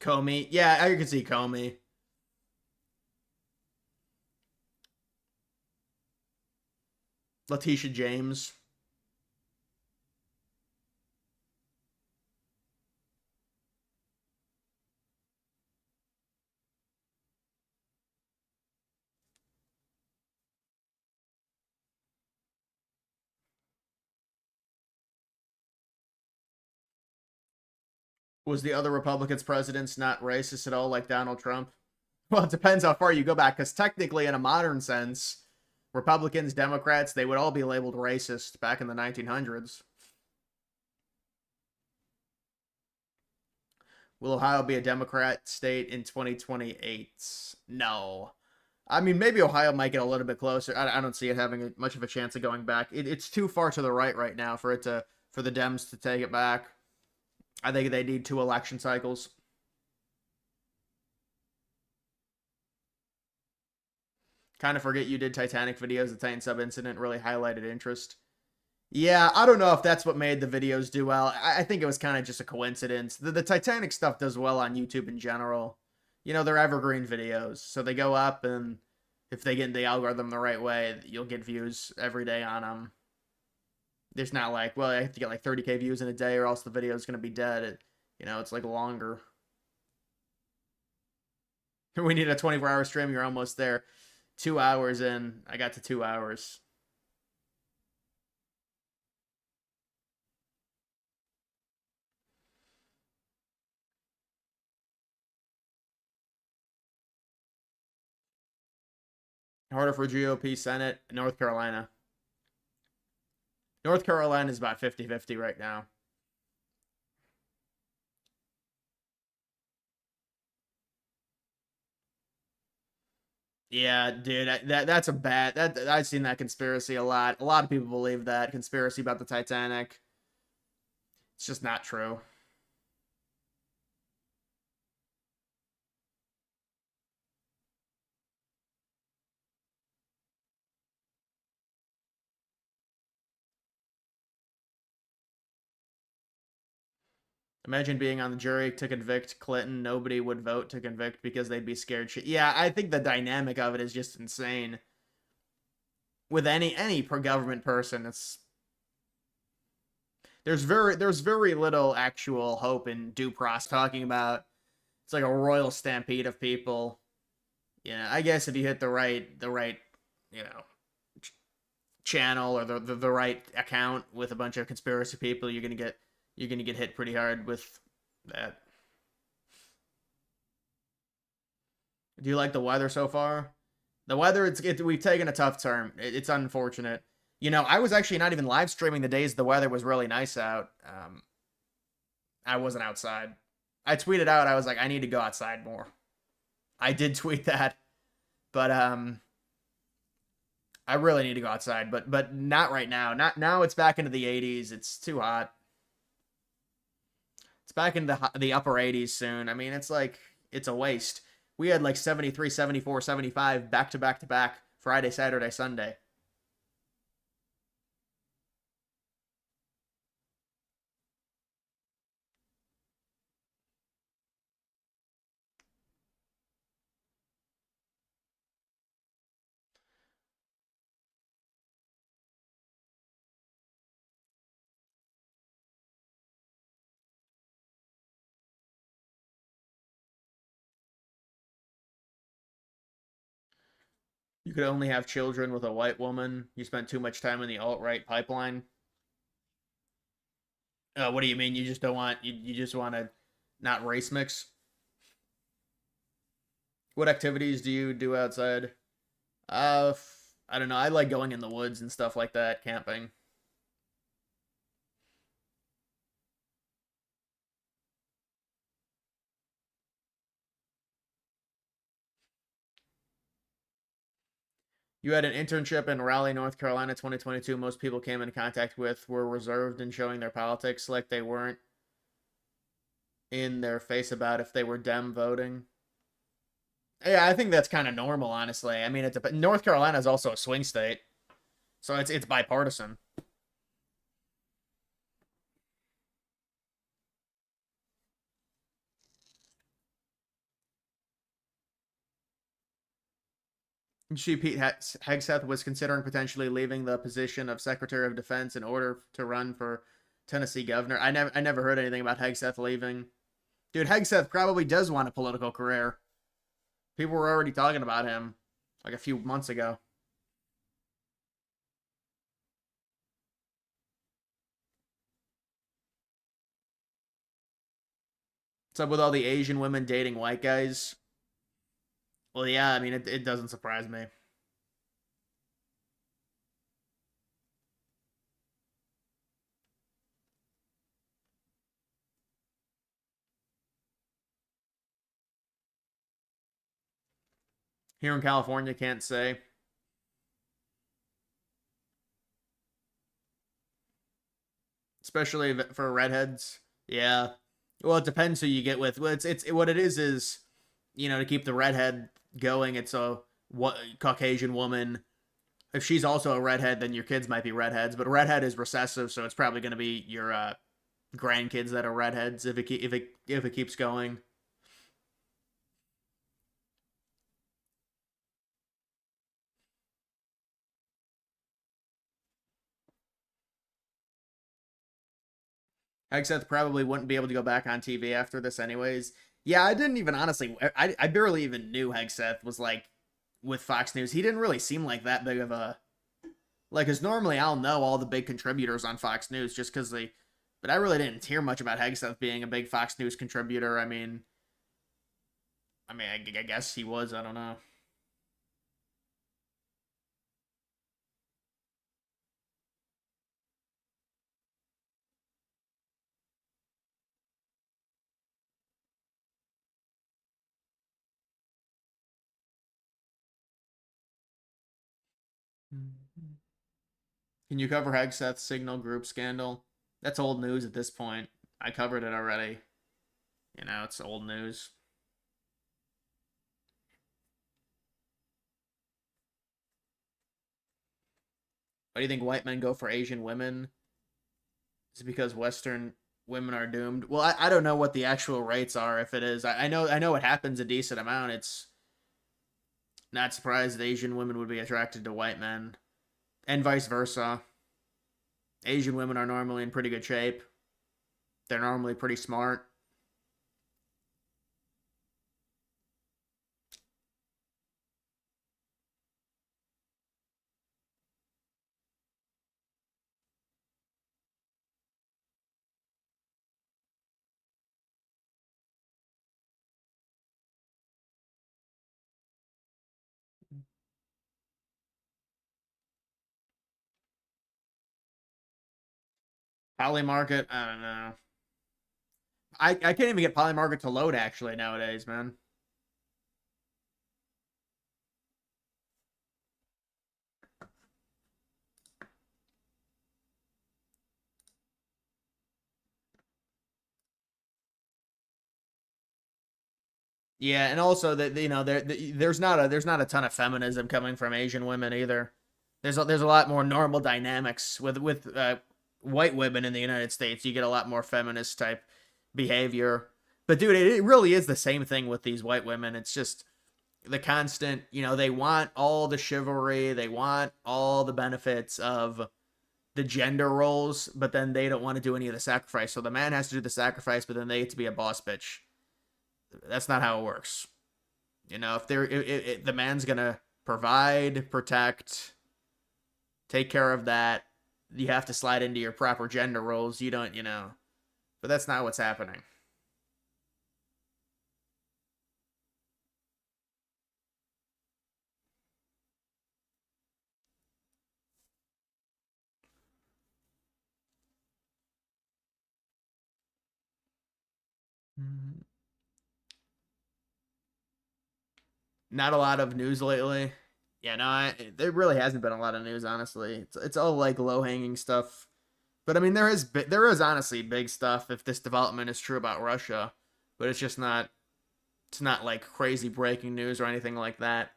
Comey. Yeah, I can see Comey. Letitia James. Was the other Republicans' presidents not racist at all, like Donald Trump? Well, it depends how far you go back, because technically, in a modern sense, Republicans, Democrats, they would all be labeled racist back in the 1900s. Will Ohio be a Democrat state in 2028? No. I mean, maybe Ohio might get a little bit closer. I don't see it having much of a chance of going back. It's too far to the right now for the Dems to take it back. I think they need 2 election cycles. Kind of forget you did Titanic videos. The Titan sub incident really highlighted interest. Yeah, I don't know if that's what made the videos do well. I think it was kind of just a coincidence. The Titanic stuff does well on YouTube in general. You know, they're evergreen videos. So they go up, and if they get in the algorithm the right way, you'll get views every day on them. There's not like, well, I have to get like 30K views in a day or else the video is going to be dead. It's like longer. We need a 24-hour stream. You're almost there. 2 hours in. I got to 2 hours. Harder for GOP Senate, North Carolina. North Carolina is about 50-50 right now. Yeah, dude, that's a bad. I've seen that conspiracy a lot. A lot of people believe that conspiracy about the Titanic. It's just not true. Imagine being on the jury to convict Clinton. Nobody would vote to convict because they'd be scared. Yeah, I think the dynamic of it is just insane. With any pro-government person, there's very little actual hope in due process. Talking about it's like a royal stampede of people. Yeah, I guess if you hit the right channel or the right account with a bunch of conspiracy people, you're gonna get hit pretty hard with that. Do you like the weather so far? The weather, we've taken a tough turn. It's unfortunate. I was actually not even live streaming the days the weather was really nice out. I wasn't outside. I tweeted out, I was like, I need to go outside more. I did tweet that, but I really need to go outside, but not right now. Not now. It's back into the 80s. It's too hot. It's back into the upper 80s soon. I mean, it's a waste. We had like 73, 74, 75 back to back to back Friday, Saturday, Sunday. You could only have children with a white woman. You spent too much time in the alt-right pipeline. What do you mean? You just don't want you just want to not race mix? What activities do you do outside? I don't know. I like going in the woods and stuff like that, camping. You had an internship in Raleigh, North Carolina, 2022. Most people came in contact with were reserved in showing their politics, like they weren't in their face about if they were Dem voting. Yeah, I think that's kind of normal, honestly. I mean, North Carolina is also a swing state, so it's bipartisan. You see, Pete Hegseth was considering potentially leaving the position of Secretary of Defense in order to run for Tennessee governor. I never heard anything about Hegseth leaving. Dude, Hegseth probably does want a political career. People were already talking about him like a few months ago. What's up with all the Asian women dating white guys? Well, yeah, I mean, it doesn't surprise me. Here in California, can't say. Especially for redheads. Yeah. Well, it depends who you get with. Well, it's what it is, to keep the redhead going, it's a Caucasian woman. If she's also a redhead, then your kids might be redheads. But redhead is recessive, so it's probably going to be your grandkids that are redheads if it keeps going. Hegseth probably wouldn't be able to go back on TV after this, anyways. Yeah, I didn't even honestly. I barely even knew Hegseth was like with Fox News. He didn't really seem like that big of a because normally I'll know all the big contributors on Fox News just because they. But I really didn't hear much about Hegseth being a big Fox News contributor. I guess he was. I don't know. Can you cover Hegseth's Signal Group scandal? That's old news at this point. I covered it already. It's old news. Why do you think white men go for Asian women? Is it because Western women are doomed? Well, I don't know what the actual rates are. If it is, I know it happens a decent amount. It's not surprised that Asian women would be attracted to white men, and vice versa. Asian women are normally in pretty good shape. They're normally pretty smart. Polymarket, I don't know. I can't even get Polymarket to load actually nowadays, man. Yeah, and also that there's not a ton of feminism coming from Asian women either. There's a lot more normal dynamics with white women in the United States. You get a lot more feminist type behavior. But dude, it really is the same thing with these white women. It's just the constant, they want all the chivalry, they want all the benefits of the gender roles, but then they don't want to do any of the sacrifice. So the man has to do the sacrifice, but then they get to be a boss bitch. That's not how it works. If the man's gonna provide, protect, take care of that, you have to slide into your proper gender roles. You don't, but that's not what's happening. Not a lot of news lately. Yeah, no, there really hasn't been a lot of news, honestly. It's all like low hanging stuff. But I mean, there is honestly big stuff if this development is true about Russia, but it's just not. It's not like crazy breaking news or anything like that.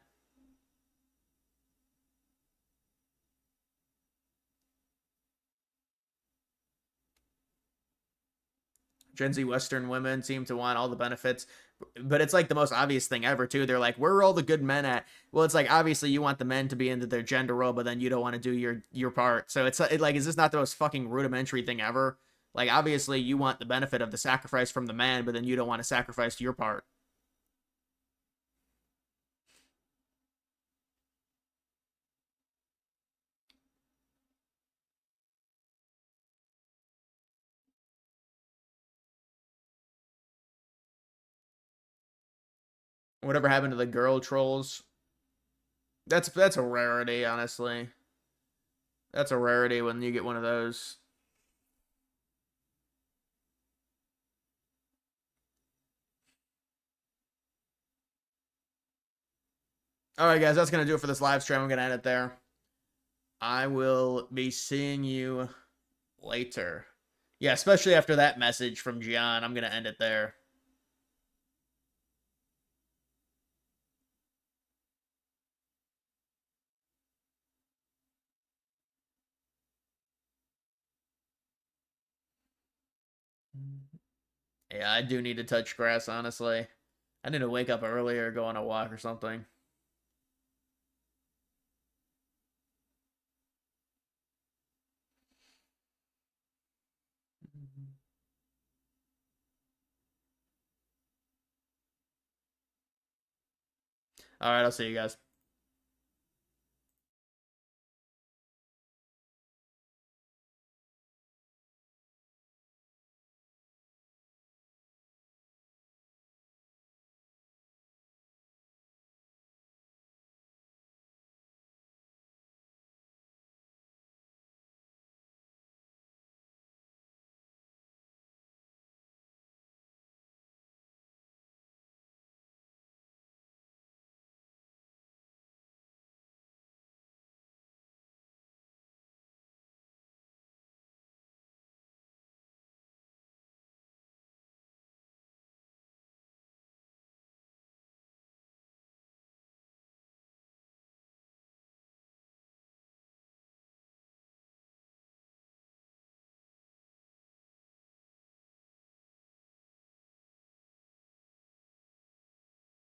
Gen Z Western women seem to want all the benefits, but it's like the most obvious thing ever too. They're like, where are all the good men at? Well, it's like obviously you want the men to be into their gender role, but then you don't want to do your part. So it's like, is this not the most fucking rudimentary thing ever? Like obviously you want the benefit of the sacrifice from the man, but then you don't want to sacrifice your part. Whatever happened to the girl trolls? That's a rarity, honestly. That's a rarity when you get one of those. All right, guys, that's going to do it for this live stream. I'm going to end it there. I will be seeing you later. Yeah, especially after that message from Gian. I'm going to end it there. Yeah, I do need to touch grass, honestly. I need to wake up earlier, go on a walk or something. All right, I'll see you guys.